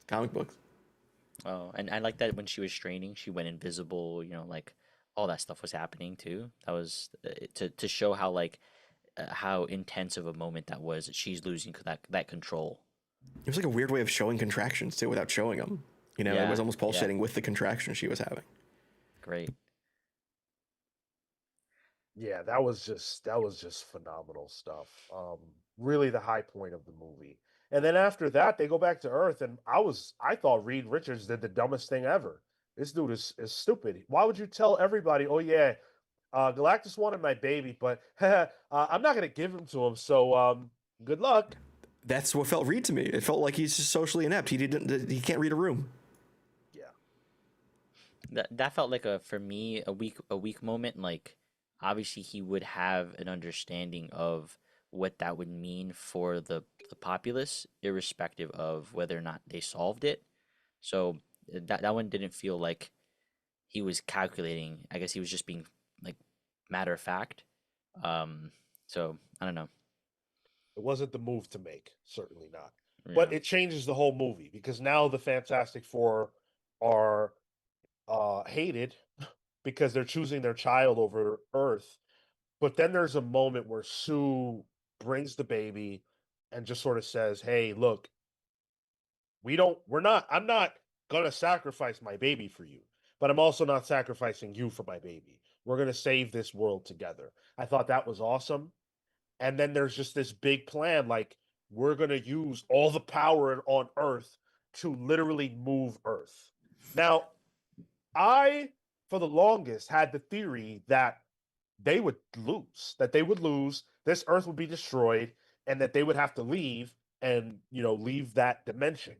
Comic books. Oh, and I like that when she was straining, she went invisible. You know, like all that stuff was happening too. That was to show how how intense of a moment that was. She's losing that control. It was like a weird way of showing contractions too, without showing them. You know, it was almost pulsating with the contraction she was having. Great. Yeah, that was just phenomenal stuff. Really the high point of the movie. And then after that, they go back to Earth, and I thought Reed Richards did the dumbest thing ever. This dude is stupid. Why would you tell everybody, oh yeah, Galactus wanted my baby, but I'm not gonna give him to him, so good luck. That's what felt Reed to me. It felt like he's just socially inept. He can't read a room. Yeah. That felt like, a for me, a weak moment. Like, obviously he would have an understanding of what that would mean for the populace, irrespective of whether or not they solved it. So that one didn't feel like he was calculating. I guess he was just being, like, matter of fact. Um, so I don't know. It wasn't the move to make, certainly not. But Yeah. it changes the whole movie because now the Fantastic Four are hated because they're choosing their child over Earth. But then there's a moment where Sue brings the baby and just sort of says, "Hey, look, I'm not gonna sacrifice my baby for you, but I'm also not sacrificing you for my baby. We're gonna save this world together." I thought that was awesome. And then there's just this big plan, like we're gonna use all the power on Earth to literally move Earth. Now, I, for the longest, had the theory that they would lose, this Earth would be destroyed, and that they would have to leave and leave that dimension,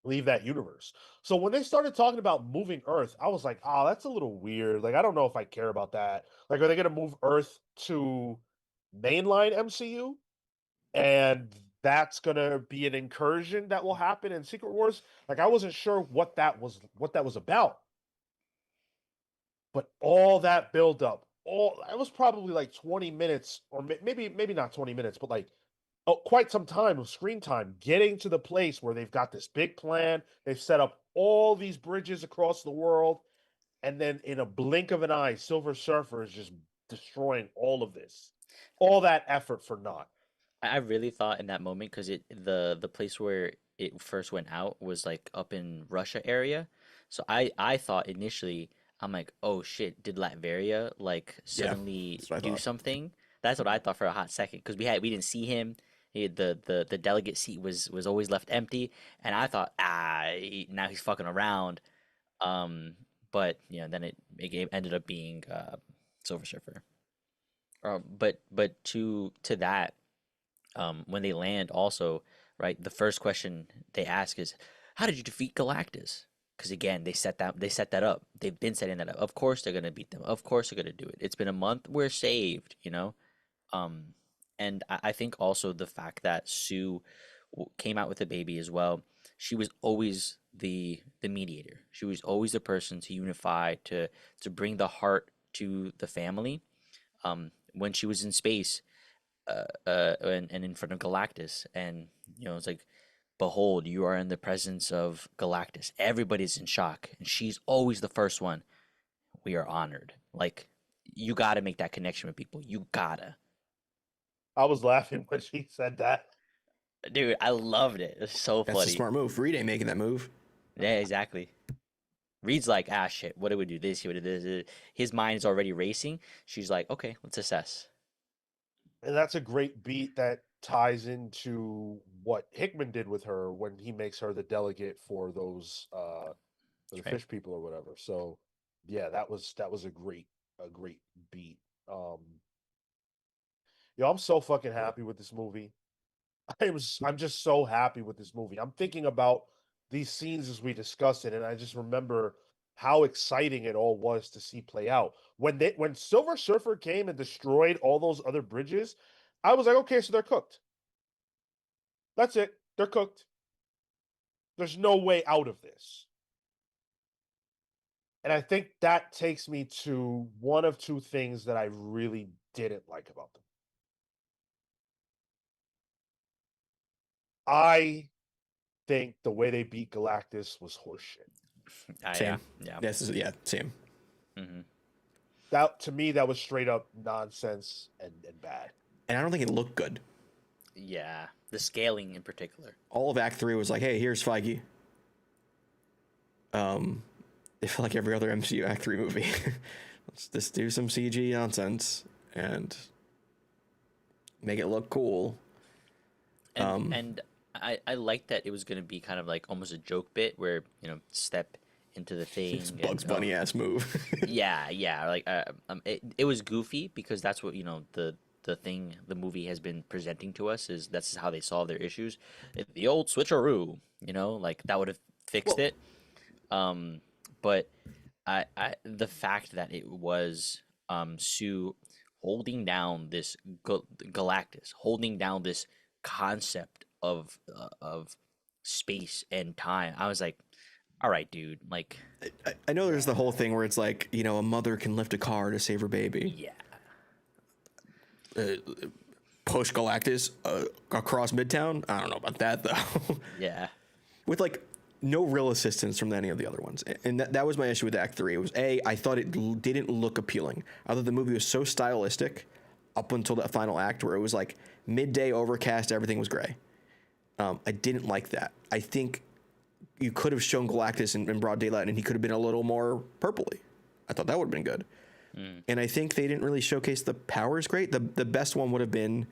leave that universe. So when they started talking about moving Earth, I was like, oh, that's a little weird. Like, I don't know if I care about that. Like, are they gonna move Earth to mainline MCU? And that's gonna be an incursion that will happen in Secret Wars. Like, I wasn't sure what that was about. But all that build up, all it was probably like 20 minutes, or maybe not 20 minutes, but like quite some time of screen time getting to the place where they've got this big plan. They've set up all these bridges across the world, and then in a blink of an eye, Silver Surfer is just destroying all of this. All that effort for naught. I really thought in that moment, because the place where it first went out was like up in Russia area. So I thought initially, I'm like, oh shit, did Latveria like Yeah, suddenly that's what I do thought. something? That's what I thought for a hot second, because we didn't see him. The delegate seat was always left empty, and I thought, now he's fucking around. Um, but then it ended up being Silver Surfer. But to that, when they land also, right, the first question they ask is, how did you defeat Galactus? Because again, they set that up. They've been setting that up. Of course they're gonna beat them. Of course they're gonna do it. It's been a month. We're saved. um and I think also the fact that Sue came out with a baby as well. She was always the mediator. She was always the person to unify, to bring the heart to the family. When she was in space, and in front of Galactus, and it's like, behold, you are in the presence of Galactus. Everybody's in shock, and she's always the first one. We are honored. Like, you gotta make that connection with people. You gotta. I was laughing when she said that. Dude, I loved it. It's so That's a funny. smart move. Reed ain't making that move. Yeah, exactly. Reed's like, shit, what do we do this? He would do this. His mind is already racing. She's like, okay, let's assess. And that's a great beat that ties into what Hickman did with her when he makes her the delegate for those for the That's right. fish people or whatever. So yeah, that was a great beat. Um I'm so fucking happy with this movie. I'm just so happy with this movie. I'm thinking about these scenes as we discuss it, and I just remember how exciting it all was to see play out. When Silver Surfer came and destroyed all those other bridges, I was like, okay, so they're cooked. That's it. They're cooked. There's no way out of this. And I think that takes me to one of two things that I really didn't like about them. I think the way they beat Galactus was horseshit. Yeah, Same. yeah. Yeah, same. Hmm. That to me, that was straight up nonsense and bad. And I don't think it looked good. Yeah, the scaling in particular. All of Act 3 was like, hey, here's Feige. It felt like every other MCU Act 3 movie. Let's just do some CG nonsense. and make it look cool. And I liked that it was gonna be kind of like almost a joke bit where step into the thing It's Bugs and Bunny ass move. yeah like it was goofy because that's what the thing the movie has been presenting to us is that's how they solve their issues. The old switcheroo, like that would have fixed Well, it. But I the fact that it was Sue holding down this Galactus, holding down this concept of space and time. I was like, all right, dude, like, I know there's the whole thing where it's like, a mother can lift a car to save her baby. yeah, Push Galactus across Midtown. I don't know about that though. yeah, With like no real assistance from any of the other ones, and that was my issue with Act 3. It was I thought it didn't look appealing. I thought the movie was so stylistic up until that final act where it was like midday overcast, everything was gray. I didn't like that. I think you could have shown Galactus in broad daylight and he could have been a little more purpley. I thought that would have been good. And I think they didn't really showcase the powers great. The best one would have been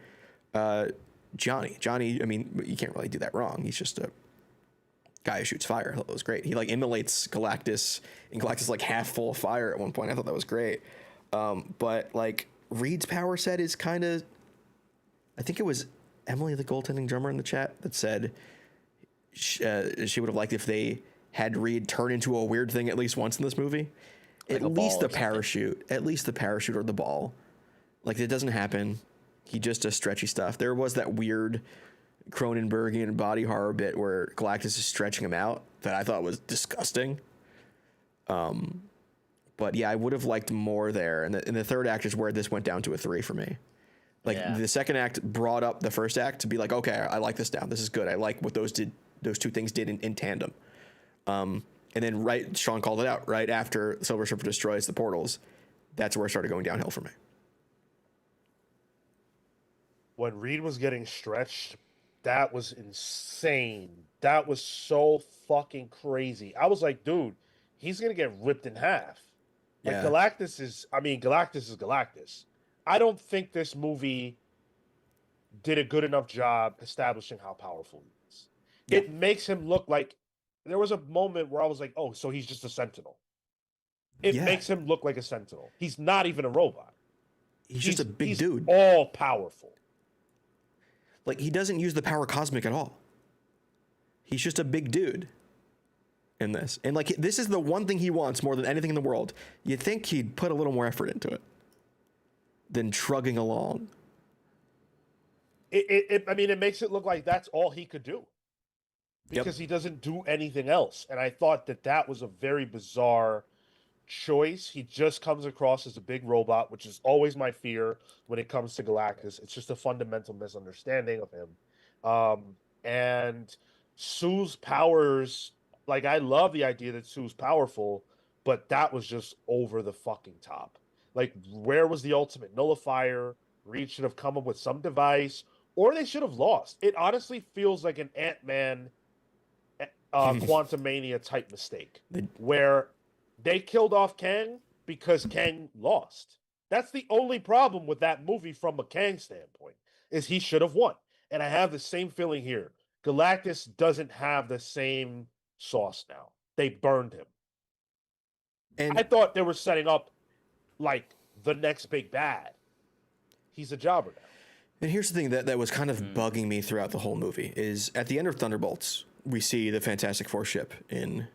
Johnny. Johnny, I mean, you can't really do that wrong. He's just a guy who shoots fire. I thought that was great. He like immolates Galactus, and Galactus like half full of fire at one point. I thought that was great. But like Reed's power set is kind of, I think it was Emily, the goaltending drummer in the chat, that said she would have liked if they had Reed turn into a weird thing at least once in this movie. Like at least the parachute or the ball. Like it doesn't happen. He just does stretchy stuff. There was that weird Cronenbergian body horror bit where Galactus is stretching him out that I thought was disgusting. But yeah, I would have liked more there. And the third act is where this went down to a 3 for me. Like the second act brought up the first act to be like, okay, I like this now. This is good. I like what those two things did in tandem. And then Sean called it out right after Silver Surfer destroys the portals. That's where it started going downhill for me. When Reed was getting stretched, that was insane. That was so fucking crazy. I was like, dude, he's gonna get ripped in half. Like Galactus is Galactus. I don't think this movie did a good enough job establishing how powerful he is. Yeah. It makes him look like there was a moment where I was like, oh, so he's just a sentinel. It makes him look like a sentinel. He's not even a robot. He's just a big dude. All powerful. Like he doesn't use the power cosmic at all. He's just a big dude in this. And like this is the one thing he wants more than anything in the world. You'd think he'd put a little more effort into it than trudging along. It makes it look like that's all he could do. Because he doesn't do anything else. And I thought that was a very bizarre choice. He just comes across as a big robot, which is always my fear when it comes to Galactus. It's just a fundamental misunderstanding of him. And Sue's powers, like I love the idea that Sue's powerful, but that was just over the fucking top. Like, where was the ultimate nullifier? Reed should have come up with some device, or they should have lost. It honestly feels like an Ant-Man Quantumania type mistake where they killed off Kang because Kang lost. That's the only problem with that movie from a Kang standpoint, is he should have won. And I have the same feeling here. Galactus doesn't have the same sauce now. They burned him. And I thought they were setting up like the next big bad. He's a jobber now. And here's the thing that was kind of bugging me throughout the whole movie is at the end of Thunderbolts, we see the Fantastic Four ship in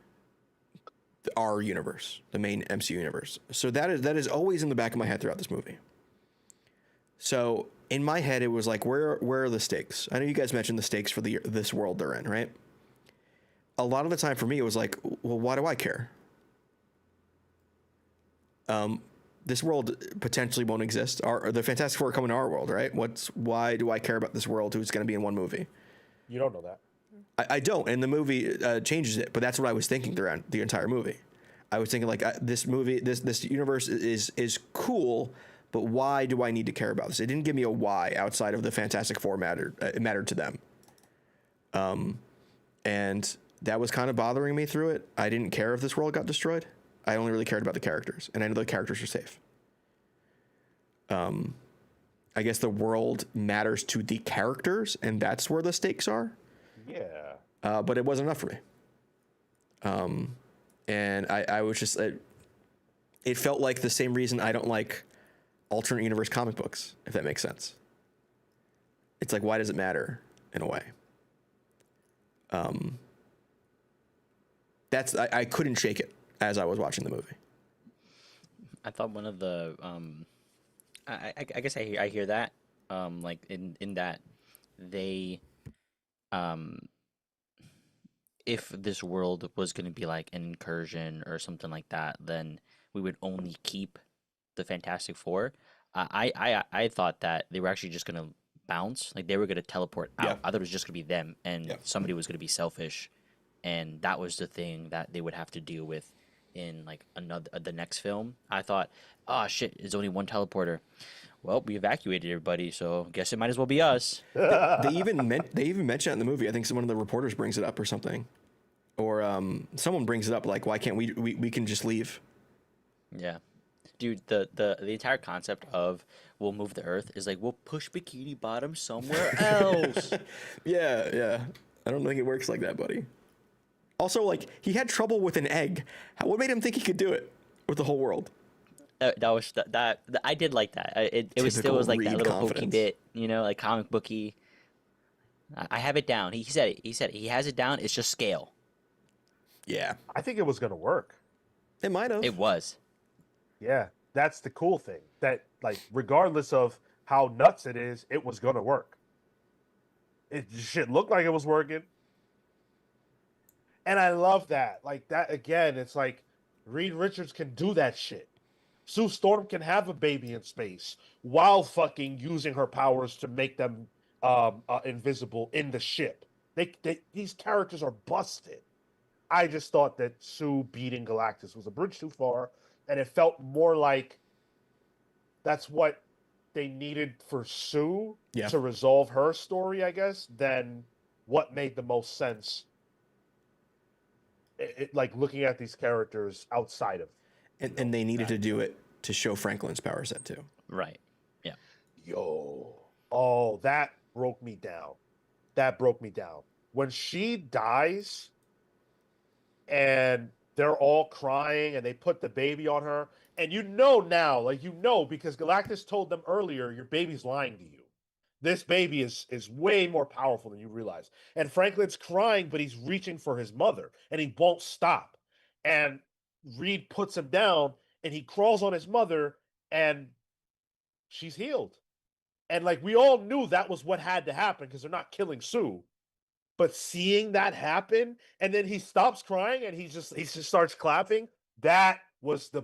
our universe, the main MCU universe. So that is always in the back of my head throughout this movie. So in my head, it was like, where are the stakes? I know you guys mentioned the stakes for this world they're in, right? A lot of the time for me, it was like, well, why do I care? This world potentially won't exist. The Fantastic Four are coming to our world, right? Why do I care about this world who's going to be in one movie? You don't know that. I don't, and the movie changes it, but that's what I was thinking throughout the entire movie. I was thinking like this movie, this universe is cool, but why do I need to care about this? It didn't give me a why outside of the Fantastic Four it mattered to them. And that was kind of bothering me through it. I didn't care if this world got destroyed. I only really cared about the characters, and I know the characters are safe. I guess the world matters to the characters, and that's where the stakes are. Yeah. But it wasn't enough for me. And I was just, it felt like the same reason I don't like alternate universe comic books, if that makes sense. It's like, why does it matter in a way? I couldn't shake it as I was watching the movie. I thought one of the I guess I hear that like in that they um if this world was going to be like an incursion or something like that, then we would only keep the Fantastic Four. I thought that they were actually just going to bounce, like they were going to teleport out. Yeah. I thought it was just going to be them, and Yeah. somebody was going to be selfish, and that was the thing that they would have to deal with in like another the next film. I thought, oh shit, there's only one teleporter. Well, we evacuated everybody, so guess it might as well be us. They even mention it in the movie. I think one of the reporters brings it up or something, or someone brings it up like, why can't we can just leave? Yeah. Dude, the entire concept of we'll move the Earth is like we'll push Bikini Bottom somewhere else. Yeah. I don't think it works like that, buddy. Also, like, he had trouble with an egg. What made him think he could do it with the whole world? That was that I did like that. It was still Typical was like Reed that little hokey confidence. bit, like comic booky. I have it down. He said it. He said it. He has it down. It's just scale. Yeah, I think it was going to work. it might have. It was. Yeah. That's the cool thing. That, like, regardless of how nuts it is, it was going to work. It shit looked like it was working. And I love that. Like, that, again, it's like Reed Richards can do that shit. Sue Storm can have a baby in space while fucking using her powers to make them invisible in the ship. These characters are busted. I just thought that Sue beating Galactus was a bridge too far, and it felt more like that's what they needed for Sue Yeah. to resolve her story, I guess, than what made the most sense. Like looking at these characters outside of, And they needed to do it to show Franklin's power set too. Right. Yeah. That broke me down. That broke me down. When she dies and they're all crying and they put the baby on her, and now, like because Galactus told them earlier, your baby's lying to you. This baby is way more powerful than you realize. And Franklin's crying, but he's reaching for his mother, and he won't stop. And Reed puts him down, and he crawls on his mother, and she's healed. And like we all knew that was what had to happen because they're not killing Sue. But seeing that happen, and then he stops crying and he just starts clapping. That was the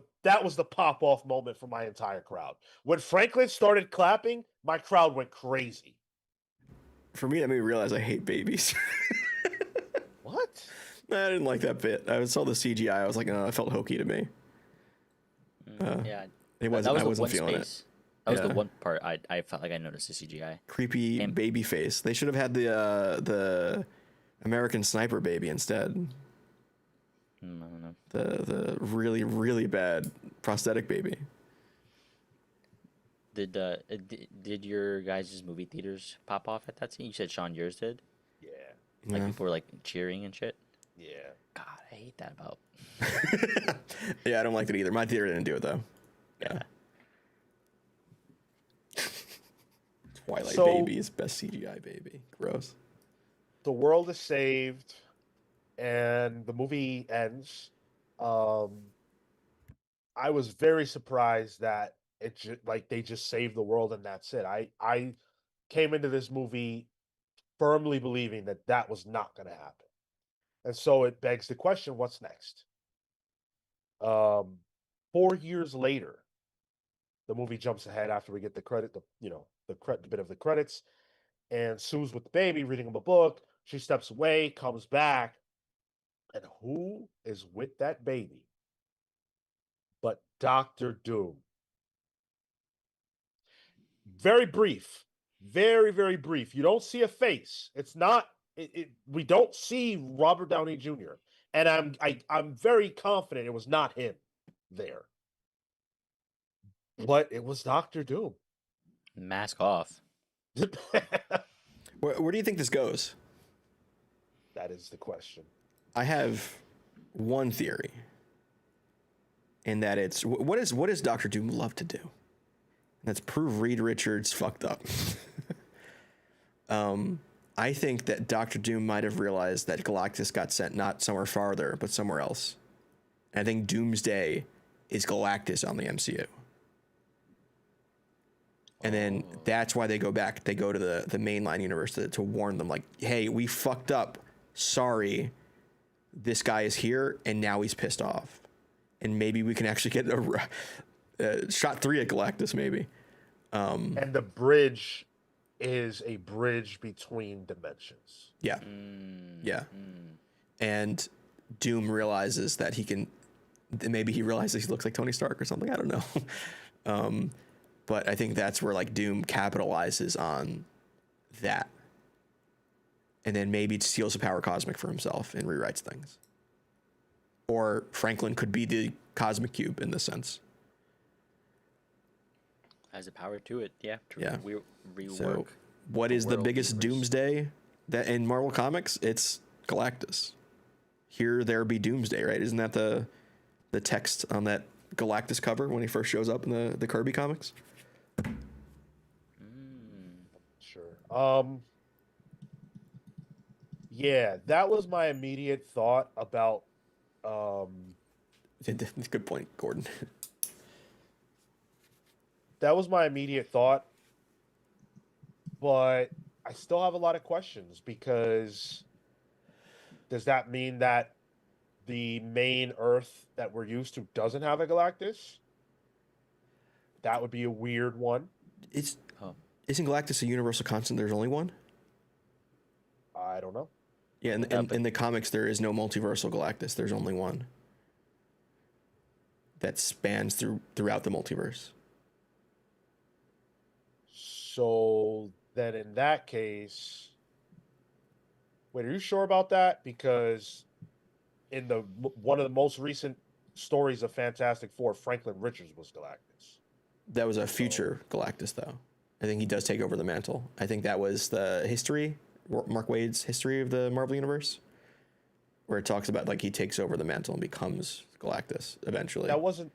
pop off moment for my entire crowd. When Franklin started clapping, my crowd went crazy. For me, that made me realize I hate babies. What? I didn't like that bit. I saw the CGI. I was like, oh, it felt hokey to me. Yeah. It wasn't. I wasn't feeling space. it. That was Yeah. the one part I felt like I noticed the CGI. Creepy baby face. They should have had the American Sniper baby instead. I don't know. The really, really bad prosthetic baby. Did your guys' movie theaters pop off at that scene? You said Sean, yours did. Yeah. Like Yeah. people were like cheering and shit. Yeah. God, I hate that about. Yeah, I don't like it either. My theater didn't do it though. Yeah. Twilight So- Baby is best CGI baby. Gross. The world is saved, and the movie ends. I was very surprised that they just saved the world and that's it. I came into this movie firmly believing that was not going to happen, and so it begs the question: what's next? 4 years later, the movie jumps ahead after we get the credit, the bit of the credits, and Sue's with the baby reading him a book. She steps away, comes back, and who is with that baby but Doctor Doom? Very brief, very, very brief. You don't see a face. It's not. We don't see Robert Downey Jr. And I'm very confident it was not him there. but it was Doctor Doom. Mask off. Where do you think this goes? That is the question. I have one theory, and that it's what does Doctor Doom love to do? And that's prove Reed Richards fucked up. I think that Doctor Doom might have realized that Galactus got sent not somewhere farther, but somewhere else. And I think Doomsday is Galactus on the MCU. And then that's why they go back. They go to the mainline universe to warn them, like, hey, we fucked up. Sorry. This guy is here, and now he's pissed off. And maybe we can actually get a shot 3 at Galactus, maybe. And the bridge is a bridge between dimensions. Yeah. Yeah. And Doom realizes that he can, maybe he realizes he looks like Tony Stark or something. I don't know. But I think that's where like Doom capitalizes on that. And then maybe steals a power cosmic for himself and rewrites things. Or Franklin could be the cosmic cube in this sense. Has the power to it, yeah. Rework. So, what is the biggest Doomsday that in Marvel Comics? It's Galactus. Here there be Doomsday, right? Isn't that the text on that Galactus cover when he first shows up in the Kirby comics? Sure. Yeah, that was my immediate thought about. Good point, Gordon. That was my immediate thought, but I still have a lot of questions because does that mean that the main Earth that we're used to doesn't have a Galactus? That would be a weird one. Isn't Galactus a universal constant? There's only one? I don't know. Yeah, in the comics, there is no multiversal Galactus. There's only one that spans throughout the multiverse. So then in that case, wait, are you sure about that? Because in one of the most recent stories of Fantastic Four, Franklin Richards was Galactus. That was a future Galactus, though. I think he does take over the mantle. I think that was the history, Mark Waid's history of the Marvel Universe, where it talks about like he takes over the mantle and becomes Galactus eventually. That wasn't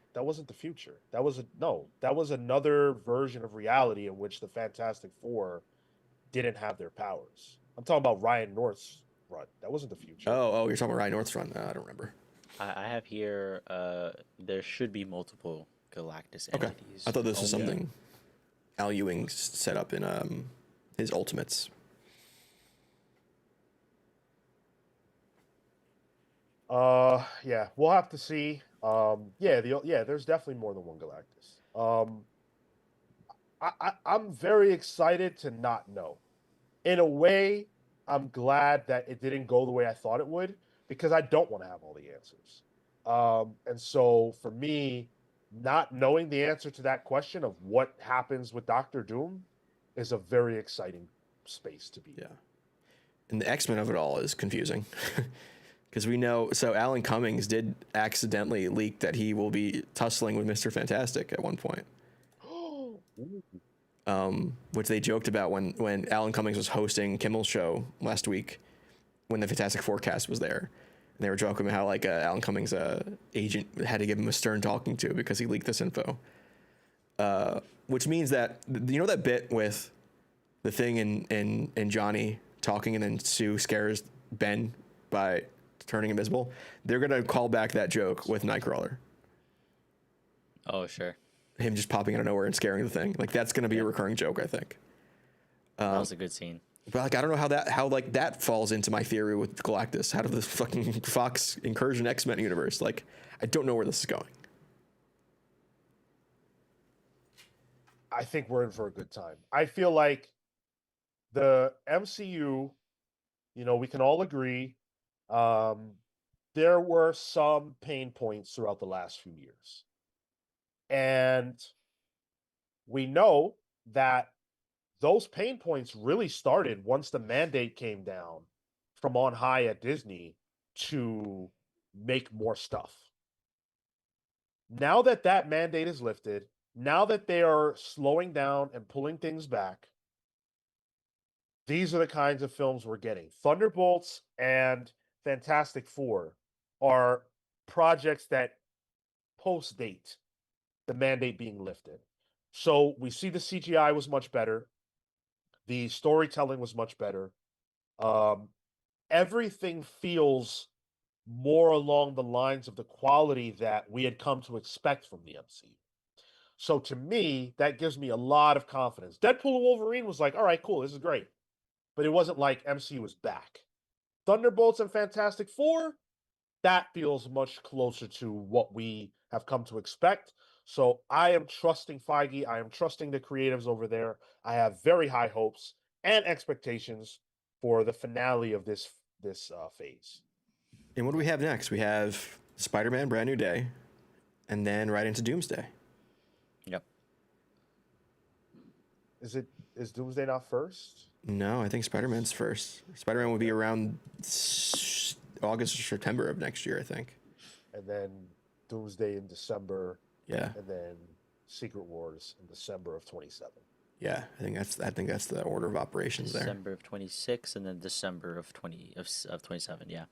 the future. That was another version of reality in which the Fantastic Four didn't have their powers. I'm talking about Ryan North's run. That wasn't the future. Oh, you're talking about Ryan North's run. I don't remember. I have here. There should be multiple Galactus Okay. entities. I thought this was something Al Ewing set up in his Ultimates. Yeah, we'll have to see. There's definitely more than one Galactus. I'm very excited to not know. In a way, I'm glad that it didn't go the way I thought it would because I don't want to have all the answers. And so for me, not knowing the answer to that question of what happens with Doctor Doom is a very exciting space to be. Yeah. And the X-Men of it all is confusing. Because we know, so Alan Cummings did accidentally leak that he will be tussling with Mr. Fantastic at one point. Which they joked about when Alan Cummings was hosting Kimmel's show last week when the Fantastic Four cast was there. And they were joking about how like Alan Cummings' agent had to give him a stern talking to because he leaked this info. Which means that, you know that bit with the Thing and Johnny talking and then Sue scares Ben by turning invisible? They're going to call back that joke with Nightcrawler. Oh, sure. Him just popping out of nowhere and scaring the Thing. Like, that's going to be a recurring joke, I think. That was a good scene. But like, I don't know how that falls into my theory with Galactus. How did this fucking Fox incursion X-Men universe? Like, I don't know where this is going. I think we're in for a good time. I feel like the MCU, we can all agree, there were some pain points throughout the last few years. And we know that those pain points really started once the mandate came down from on high at Disney to make more stuff. Now that mandate is lifted, now that they are slowing down and pulling things back, these are the kinds of films we're getting. Thunderbolts and Fantastic Four are projects that post-date the mandate being lifted. So we see the CGI was much better. The storytelling was much better. Um, Everything feels more along the lines of the quality that we had come to expect from the MCU. So to me, that gives me a lot of confidence. Deadpool and Wolverine was like, all right, cool, this is great. But it wasn't like MCU was back. Thunderbolts and Fantastic Four, that feels much closer to what we have come to expect. So I am trusting Feige. I am trusting the creatives over there. I have very high hopes and expectations for the finale of this phase. And what do we have next? We have Spider-Man: Brand New Day, and then right into Doomsday. Yep. Is Doomsday not first? No, I think Spider-Man's first. Spider-Man would be around August or September of next year, I think. And then Doomsday in December. Yeah. And then Secret Wars in December of 27. Yeah, I think that's the order of operations there. December of 26 and then December of 27, yeah.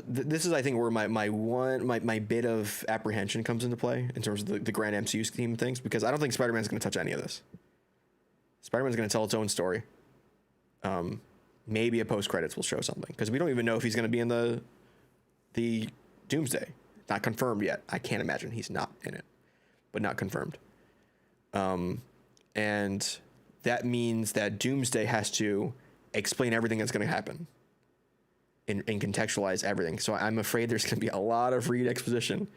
This is, I think, where my bit of apprehension comes into play in terms of the grand MCU scheme of things, because I don't think Spider-Man's going to touch any of this. Spider-Man's going to tell its own story. Maybe a post-credits will show something, because we don't even know if he's going to be in the Doomsday. Not confirmed yet. I can't imagine he's not in it, but not confirmed. And that means that Doomsday has to explain everything that's going to happen and contextualize everything. So I'm afraid there's going to be a lot of read exposition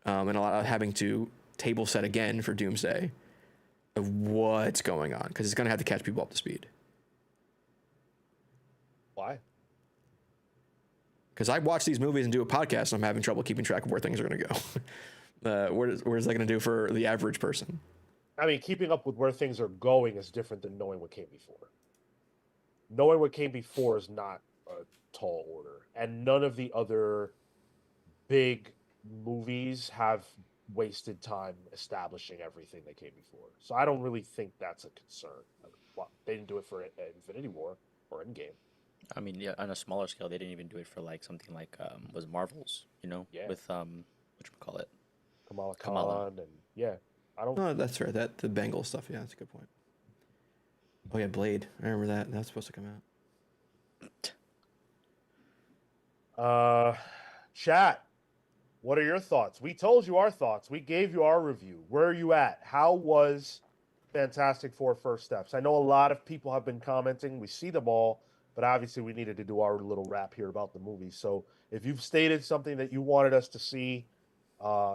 and a lot of having to table set again for Doomsday of what's going on, because it's going to have to catch people up to speed. Why? Because I watch these movies and do a podcast, and I'm having trouble keeping track of where things are going to go. Where's that going to do for the average person? I mean, keeping up with where things are going is different than knowing what came before. Knowing what came before is not a tall order. And none of the other big movies have wasted time establishing everything that came before. So I don't really think that's a concern. Well, they didn't do it for Infinity War or Endgame. I mean, yeah, on a smaller scale, they didn't even do it for like something like was Marvels, Yeah. with whatchamacallit? Kamala Kamala. Khan, and yeah. No, that's right. The Bengal stuff. Yeah, that's a good point. Oh yeah, Blade. I remember that. That's supposed to come out. Chat. What are your thoughts? We told you our thoughts. We gave you our review. Where are you at? How was Fantastic Four First Steps? I know a lot of people have been commenting. We see them all, but obviously we needed to do our little wrap here about the movie. So if you've stated something that you wanted us to see,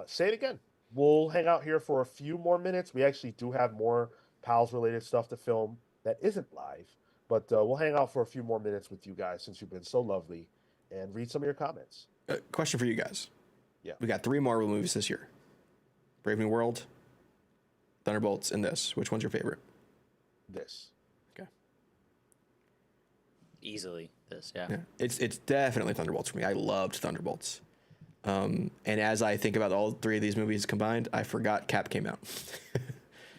say it again. We'll hang out here for a few more minutes. We actually do have more Pals-related stuff to film that isn't live, but we'll hang out for a few more minutes with you guys since you've been so lovely and read some of your comments. Question for you guys. Yeah. We got 3 Marvel movies this year. Brave New World, Thunderbolts, and this. Which one's your favorite? This. Okay. Easily this, yeah. It's definitely Thunderbolts for me. I loved Thunderbolts. And as I think about all 3 of these movies combined, I forgot Cap came out.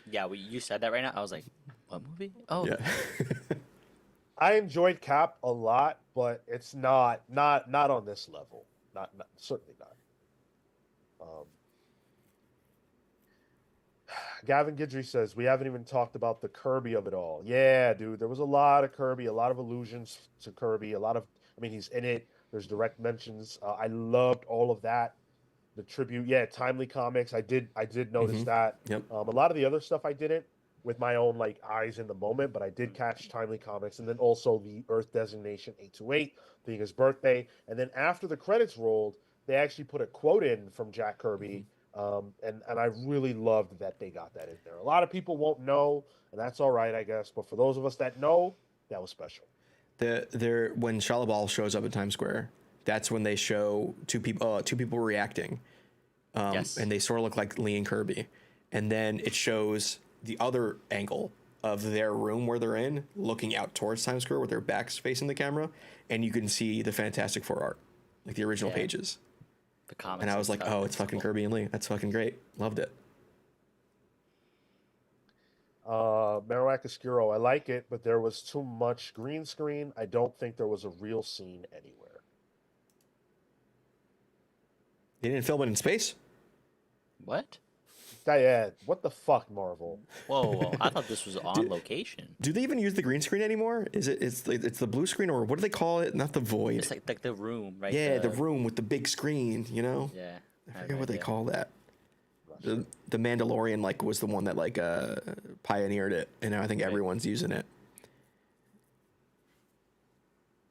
Yeah, you said that right now. I was like, what movie? Oh, yeah. I enjoyed Cap a lot, but it's not on this level. Not certainly not. Gavin Guidry says we haven't even talked about the Kirby of it all. Yeah, dude, there was a lot of Kirby, a lot of allusions to Kirby, he's in it. There's direct mentions. I loved all of that. The tribute, yeah, Timely Comics. I did notice that. Yep. A lot of the other stuff I didn't with my own eyes in the moment, but I did catch Timely Comics, and then also the Earth designation 828 being his birthday, and then after the credits rolled, they actually put a quote in from Jack Kirby, and I really loved that they got that in there. A lot of people won't know, and that's all right, I guess. But for those of us that know, that was special. When Shia LaBeouf shows up at Times Square, that's when they show two people reacting, yes. And they sort of look like Lee and Kirby, and then it shows the other angle of their room where they're in, looking out towards Times Square with their backs facing the camera, and you can see the Fantastic Four art, like the original pages. The comics. And I was like, oh, it's fucking cool. Kirby and Lee. That's fucking great. Loved it. Marowak Oscuro, I like it, but there was too much green screen. I don't think there was a real scene anywhere. They didn't film it in space? What? Diane, what the fuck, Marvel? Whoa, I thought this was on Do- location. Do they even use the green screen anymore? It's the blue screen, or what do they call it? Not the void. It's like the room, right? Yeah, the room with the big screen, you know? Yeah. I forget what they call that. The Mandalorian like was the one that like pioneered it, and now I think everyone's using it.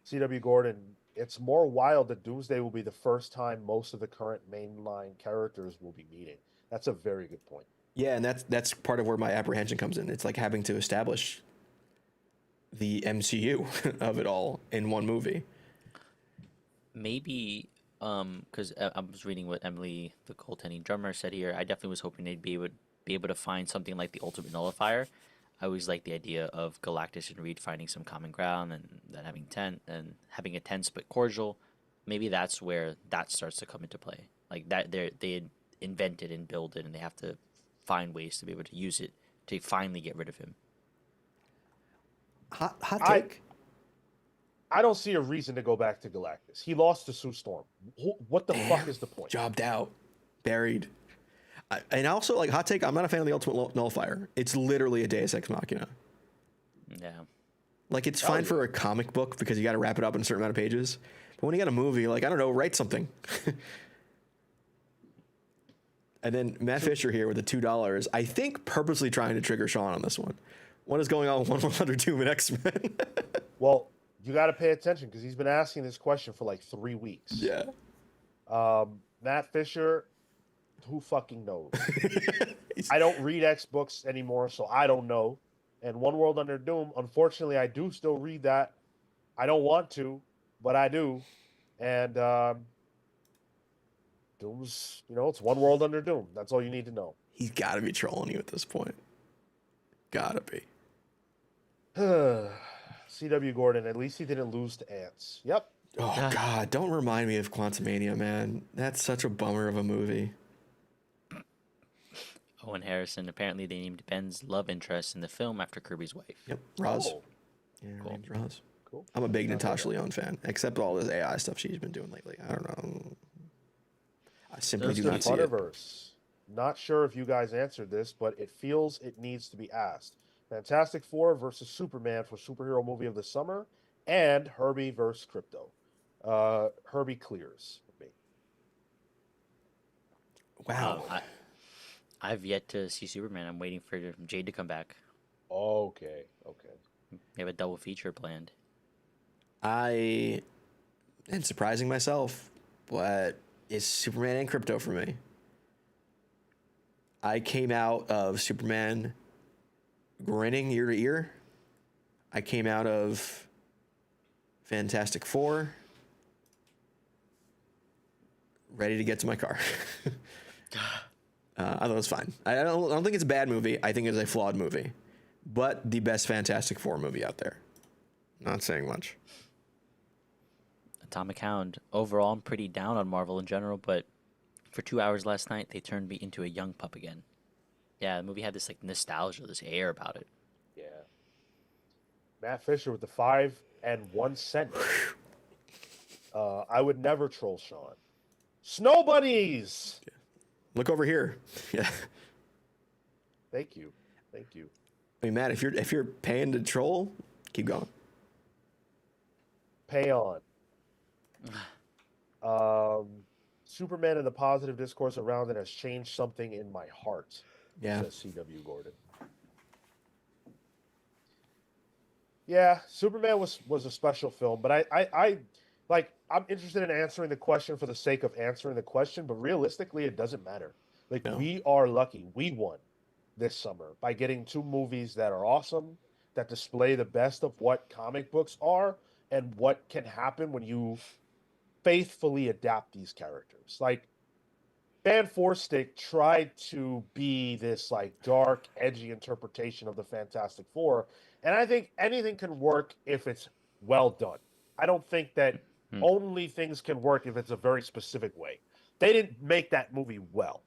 C.W. Gordon, it's more wild that Doomsday will be the first time most of the current mainline characters will be meeting. That's a very good point. Yeah, and that's part of where my apprehension comes in. It's like having to establish the MCU of it all in one movie. Maybe because I was reading what Emily, the goaltending drummer, said here. I definitely was hoping they'd be able to find something like the Ultimate Nullifier. I always like the idea of Galactus and Reed finding some common ground, and then having a tense but cordial. Maybe that's where that starts to come into play. Like that they had invented and built it, and they have to find ways to be able to use it to finally get rid of him. Hot take. I don't see a reason to go back to Galactus. He lost to Sue Storm. What the fuck is the point? Jobbed out, buried. And also, like, hot take, I'm not a fan of the Ultimate Nullifier. It's literally a Deus Ex Machina. Yeah. Like, it's fine for a comic book because you got to wrap it up in a certain amount of pages. But when you got a movie, like, I don't know, write something. And then Matt Fisher here with the $2, I think purposely trying to trigger Sean on this one. What is going on with 102 and X-Men? Well, you got to pay attention because he's been asking this question for like 3 weeks. Yeah. Matt Fisher, who fucking knows? I don't read X books anymore, so I don't know. And One World Under Doom, unfortunately, I do still read that. I don't want to, but I do. And Doom's, it's One World Under Doom. That's all you need to know. He's got to be trolling you at this point. Gotta be. C.W. Gordon, at least he didn't lose to ants. Yep. Oh, God, don't remind me of Quantumania, man. That's such a bummer of a movie. Owen Harrison, apparently they named Ben's love interest in the film after Kirby's wife. Yep, Roz. Oh, Yeah, her Cool. name's Roz. cool. I'm a big Natasha Lyonne fan, except all this AI stuff she's been doing lately. I don't know. I simply do not see it. Butterverse. Not sure if you guys answered this, but it feels it needs to be asked. Fantastic Four versus Superman for superhero movie of the summer, and Herbie versus Crypto. Herbie clears for me. Wow. I've yet to see Superman. I'm waiting for Jade to come back. Okay. They have a double feature planned. I am surprising myself, but it's Superman and Crypto for me. I came out of Superman grinning ear to ear. I came out of Fantastic Four ready to get to my car. I thought it was fine. I don't think it's a bad movie. I think it's a flawed movie, but the best Fantastic Four movie out there. Not saying much. Atomic Hound. Overall, I'm pretty down on Marvel in general, but for 2 hours last night, they turned me into a young pup again. Yeah, the movie had this like nostalgia, this air about it. Yeah. Matt Fisher with the 5 and 1 cent. I would never troll Sean. Snow bunnies. Look over here. Yeah. Thank you. I mean, Matt, if you're paying to troll, keep going. Pay on. Superman and the positive discourse around it has changed something in my heart. Yeah. Says C.W. Gordon. Yeah, Superman was a special film, but I'm interested in answering the question for the sake of answering the question, but realistically, it doesn't matter. Like, No. We are lucky. We won this summer by getting 2 movies that are awesome, that display the best of what comic books are and what can happen when you faithfully adapt these characters. Like, Fan Four Stick tried to be this like dark, edgy interpretation of the Fantastic Four, and I think anything can work if it's well done. I don't think that only things can work if it's a very specific way. They didn't make that movie well.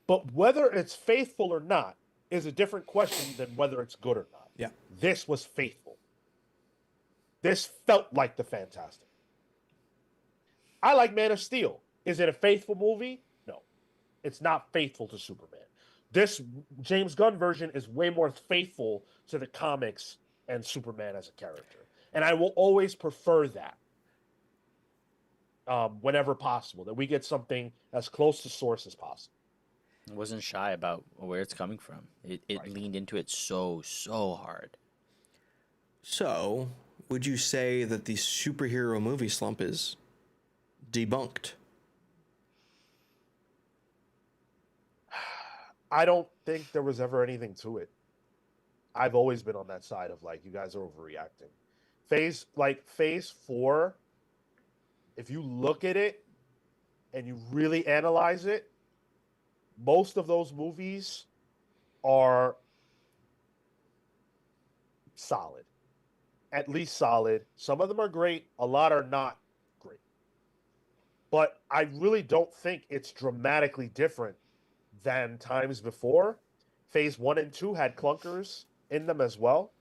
But whether it's faithful or not, is a different question than whether it's good or not. Yeah. This was faithful. This felt like the Fantastic. I like Man of Steel. Is it a faithful movie? No. It's not faithful to Superman. This James Gunn version is way more faithful to the comics and Superman as a character. And I will always prefer that whenever possible, that we get something as close to source as possible. It wasn't shy about where it's coming from. It Right. leaned into it so hard. So, would you say that the superhero movie slump is debunked? I don't think there was ever anything to it. I've always been on that side of like, you guys are overreacting. Phase 4, if you look at it and you really analyze it, most of those movies are solid. At least solid. Some of them are great, a lot are not great. But I really don't think it's dramatically different than times before. Phase 1 and 2 had clunkers in them as well.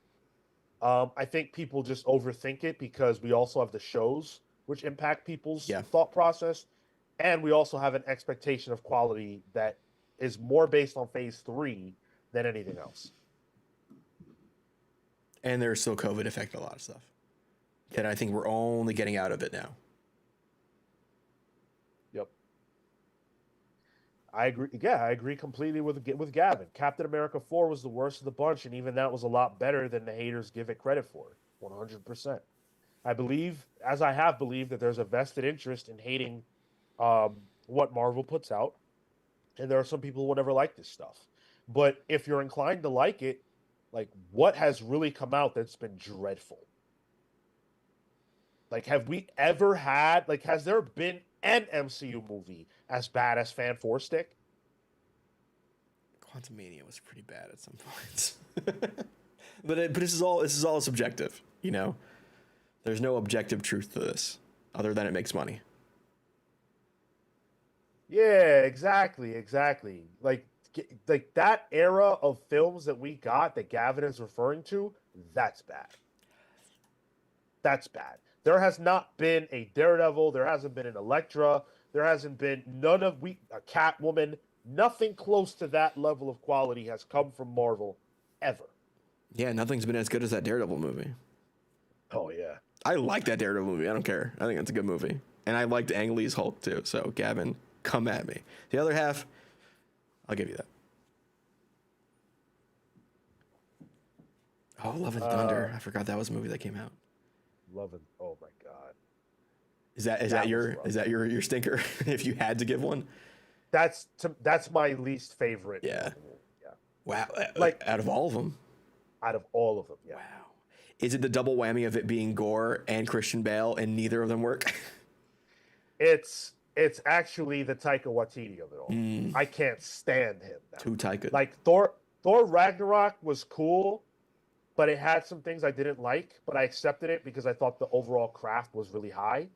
I think people just overthink it because we also have the shows which impact people's thought process. And we also have an expectation of quality that is more based on Phase 3 than anything else. And there's still COVID affecting a lot of stuff. And I think we're only getting out of it now. Yep. I agree. Yeah, I agree completely with Gavin. Captain America 4 was the worst of the bunch, and even that was a lot better than the haters give it credit for. 100%. I believe, as I have believed, that there's a vested interest in hating what Marvel puts out, and there are some people who will never like this stuff. But if you're inclined to like it, like, what has really come out that's been dreadful? Like, have we ever had, like, has there been an MCU movie as bad as Fan 4 Stick? Quantumania was pretty bad at some points. but this is all subjective, you know? There's no objective truth to this, other than it makes money. Yeah, exactly. Like that era of films that we got that Gavin is referring to, that's bad. That's bad. There has not been a Daredevil. There hasn't been an Elektra. There hasn't been a Catwoman. Nothing close to that level of quality has come from Marvel ever. Yeah, nothing's been as good as that Daredevil movie. Oh, yeah. I like that Daredevil movie. I don't care. I think it's a good movie. And I liked Ang Lee's Hulk, too. So, Gavin, come at me. The other half, I'll give you that. Oh, Love and Thunder. I forgot that was a movie that came out. Oh, my God. Is that your stinker? If you had to give one? That's my least favorite. Yeah. Yeah. Wow. Like, out of all of them? Out of all of them, yeah. Wow. Is it the double whammy of it being gore and Christian Bale and neither of them work? It's actually the Taika Waititi of it all. I can't stand him now. Too Taika. Like Thor Ragnarok was cool, but it had some things I didn't like, but I accepted it because I thought the overall craft was really high.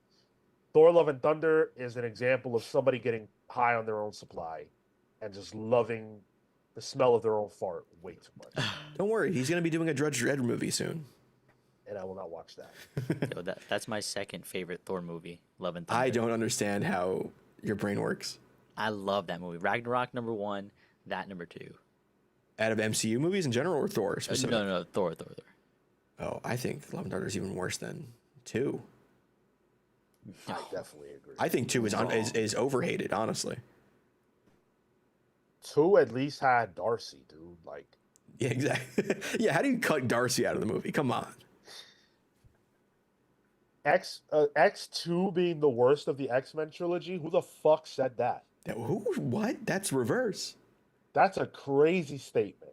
Thor Love and Thunder is an example of somebody getting high on their own supply and just loving the smell of their own fart way too much. Don't worry, he's going to be doing a Judge Dredd movie soon. And I will not watch that. Yo, that's my second favorite Thor movie, Love and Thunder. I don't understand how your brain works. I love that movie. Ragnarok number 1, that number 2. Out of MCU movies in general or Thor specifically? No, Thor. Oh, I think Love and Thunder is even worse than 2. I definitely agree. I think 2 is overhated, honestly. 2 at least had Darcy, dude. Like, yeah, exactly. Yeah, how do you cut Darcy out of the movie? Come on. X2 being the worst of the X-Men trilogy? Who the fuck said that? Who? What? That's reverse. That's a crazy statement.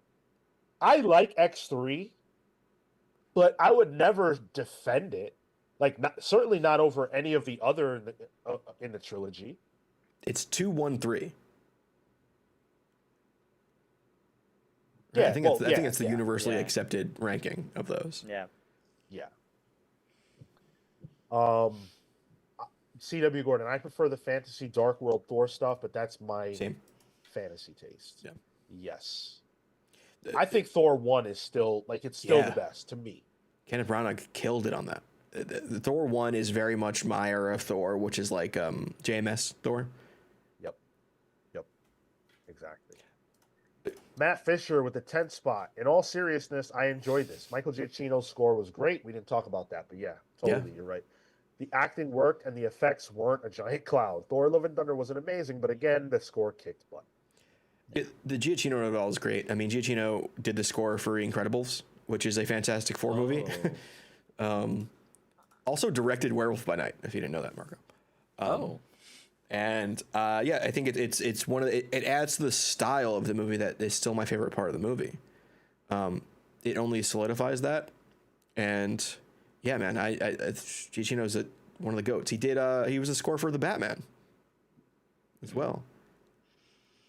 I like X3, but I would never defend it. Like, certainly not over any of the other in the trilogy. It's 2, 1, 3. Yeah, I think it's the universally accepted ranking of those. Yeah. Yeah. CW Gordon, I prefer the fantasy Dark World Thor stuff, but that's my Same fantasy taste. Yeah. Yes. I think Thor 1 is still like it's still the Yeah. best to me. Kenneth Branagh killed it on that. The Thor 1 is very much my era of Thor, which is like JMS Thor. Yep. Yep. Exactly. Matt Fisher with the 10th spot. In all seriousness, I enjoyed this. Michael Giacchino's score was great. We didn't talk about that, but yeah, totally, Yeah. you're right. The acting worked and the effects weren't a giant cloud. Thor Love and Thunder wasn't amazing, but again, the score kicked butt. The Giacchino of it all is great. I mean, Giacchino did the score for Incredibles, which is a Fantastic Four movie. Also directed Werewolf by Night, if you didn't know that, Marco. And yeah, I think it's one of it adds to the style of the movie that is still my favorite part of the movie. It only solidifies that, and yeah, man, I Giacchino's one of the goats. He was a score for the Batman as well.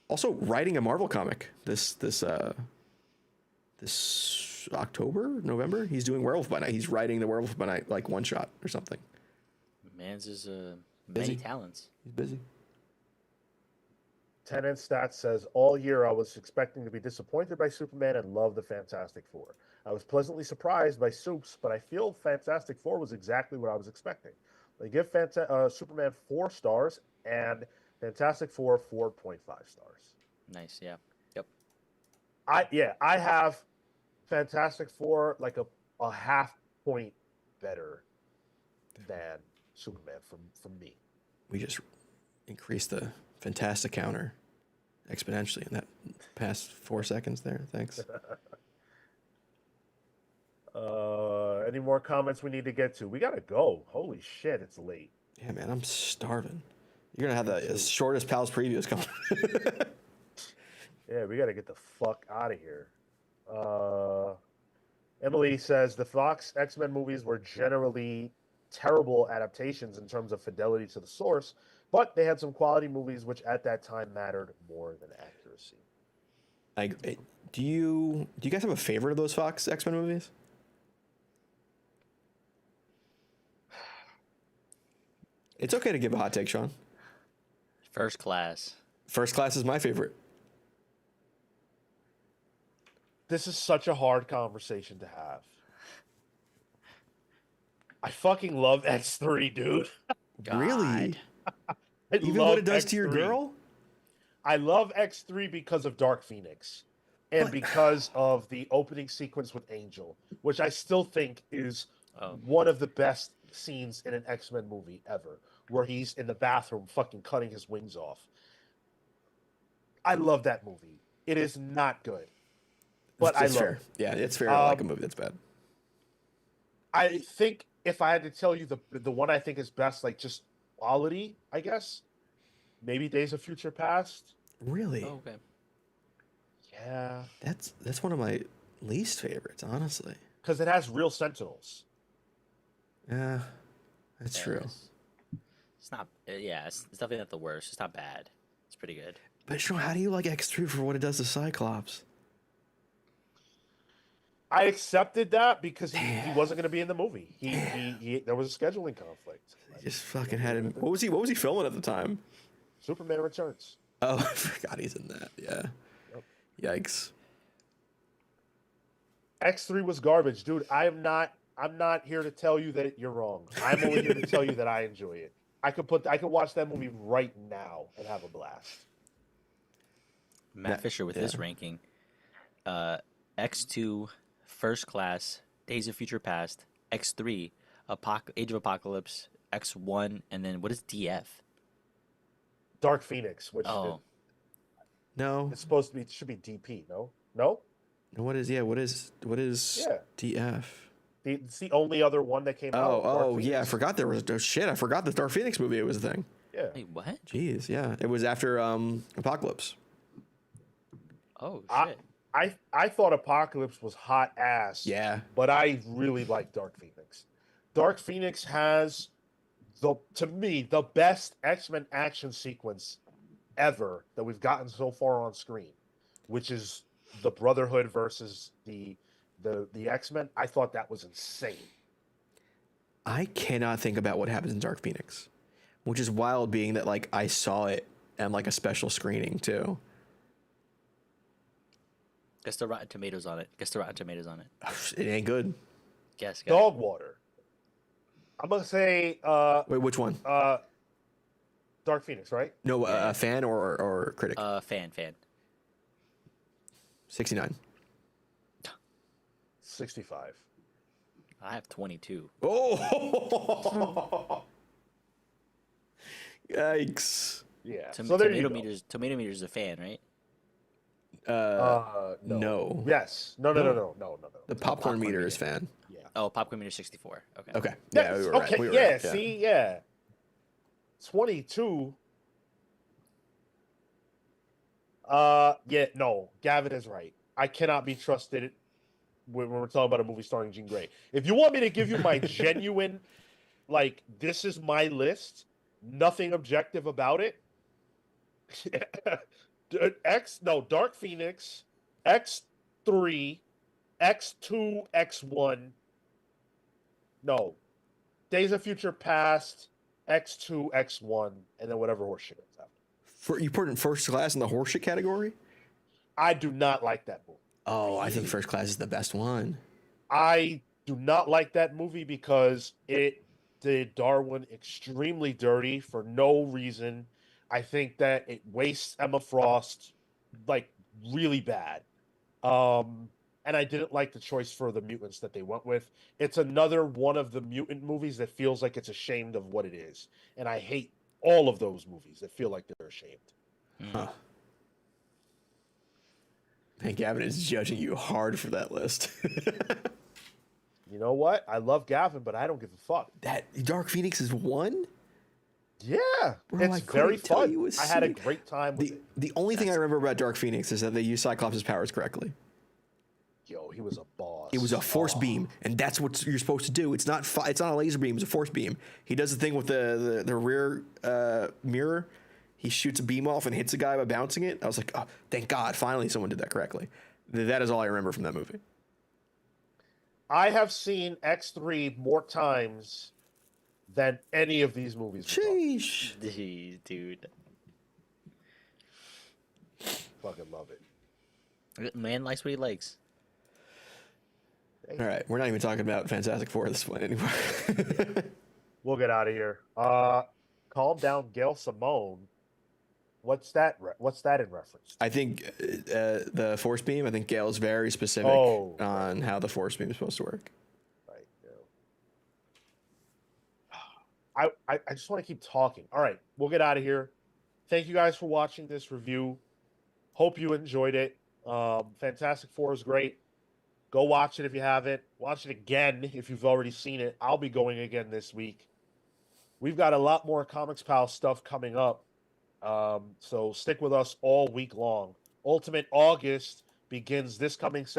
Also writing a Marvel comic this October, November. He's doing Werewolf by Night. He's writing the Werewolf by Night like one shot or something. Man's is Busy. many talents. He's busy. Tenant Stats says, all year I was expecting to be disappointed by Superman and love the Fantastic Four. I was pleasantly surprised by Supes, but I feel Fantastic Four was exactly what I was expecting. They give Superman 4 stars and Fantastic Four 4.5 stars. Nice, yeah. Yep. I have Fantastic Four like a half point better than Superman from me. We just increased the fantastic counter exponentially in that past 4 seconds there. Thanks. Any more comments we need to get to? We gotta go. Holy shit, it's late. Yeah, man, I'm starving. You're gonna have the shortest Pals previews coming. Yeah, we gotta get the fuck out of here. Emily says the Fox X-Men movies were generally terrible adaptations in terms of fidelity to the source, but they had some quality movies which at that time mattered more than accuracy. Do you guys have a favorite of those Fox X-Men movies? It's okay to give a hot take, Sean. First Class. First Class is my favorite. This is such a hard conversation to have. I fucking love X3, dude. Really? I Even love what it does X3. to your girl? I love X3 because of Dark Phoenix and because of the opening sequence with Angel, which I still think is one of the best scenes in an X-Men movie ever, where he's in the bathroom fucking cutting his wings off. I love that movie. It is not good, but It's I love fair. it. Yeah, it's fair to like a movie that's bad. I think if I had to tell you the one I think is best, like just quality, I guess, maybe Days of Future Past. Really? Oh, okay. Yeah, That's one of my least favorites, honestly. because it has real Sentinels. Yeah, that's Yeah, true. It's not. Yeah, it's definitely not the worst. It's not bad. It's pretty good. But Sean, how do you like X3 for what it does to Cyclops? I accepted that because he wasn't going to be in the movie. He there was a scheduling conflict. He just fucking had him. What was he filming at the time? Superman Returns. Oh, I forgot he's in that. Yeah. Yep. Yikes. X3 was garbage, dude. I'm not here to tell you that you're wrong. I'm only here to tell you that I enjoy it. I could watch that movie right now and have a blast. Matt Fisher with his ranking. X2, First Class, Days of Future Past, X3, Age of Apocalypse, X1, and then what is DF? Dark Phoenix, which No. it's supposed to be should be DP. No. What is DF? It's the only other one that came out. Oh yeah, I forgot there was shit. I forgot the Dark Phoenix movie was a thing. Yeah. Wait, what? Jeez, yeah, it was after Apocalypse. Oh shit. I thought Apocalypse was hot ass. Yeah, but I really like Dark Phoenix. Dark Phoenix has to me the best X-Men action sequence ever that we've gotten so far on screen, which is the Brotherhood versus the X-Men. I thought that was insane. I cannot think about what happens in Dark Phoenix, which is wild, being that like I saw it and like a special screening too. Guess the Rotten Tomatoes on it. Guess the Rotten Tomatoes on it. It ain't good. Guess. Dog water. I'm gonna say Wait, which one? Dark Phoenix, right? No, Yeah. a fan or critic? Fan. 69. 65. I have 22. Oh! Yikes. Yeah. Tom- So there tomato you go. meters. Tomato meters is a fan, right? No. No. Yes. No. The popcorn meter meter. is fan. Yeah. Oh, popcorn meter 64. Okay. Okay. Yeah, we were right. Okay. We were Yeah. right. See. Yeah. 22. Yeah. No. Gavin is right. I cannot be trusted when we're talking about a movie starring Jean Grey. If you want me to give you my genuine, like, this is my list, nothing objective about it. Dark Phoenix, X3, X2, X1. No, Days of Future Past, X2, X1, and then whatever horseshit is after. You put it in first class in the horseshit category? I do not like that movie. Oh, I think first class is the best one. I do not like that movie because it did Darwin extremely dirty for no reason. I think that it wastes Emma Frost like really bad. And I didn't like the choice for the mutants that they went with. It's another one of the mutant movies that feels like it's ashamed of what it is. And I hate all of those movies that feel like they're ashamed. Huh. Man, Gavin is judging you hard for that list. You know what? I love Gavin, but I don't give a fuck. That Dark Phoenix is one? Yeah, Bro, I it's very couldn't tell fun. you was I had a sick. great time with it. The only thing I remember about Dark Phoenix is that they used Cyclops' powers correctly. Yo, he was a boss. It was a force beam, and that's what you're supposed to do. It's not it's not a laser beam. It's a force beam. He does the thing with the rear mirror. He shoots a beam off and hits a guy by bouncing it. I was like, oh, thank God, finally someone did that correctly. That is all I remember from that movie. I have seen X3 more times than any of these movies. Sheesh. Jeez, dude. Fucking love it. Man likes what he likes. All right, we're not even talking about Fantastic Four at this point anymore. We'll get out of here. Calm down, Gail Simone. What's that in reference? I think the force beam. I think Gale is very specific on how the force beam is supposed to work. Right. Yeah. I just want to keep talking. All right, we'll get out of here. Thank you guys for watching this review. Hope you enjoyed it. Fantastic Four is great. Go watch it if you haven't. Watch it again if you've already seen it. I'll be going again this week. We've got a lot more Comics Pal stuff coming up. So stick with us all week long. Ultimate August begins this coming Saturday.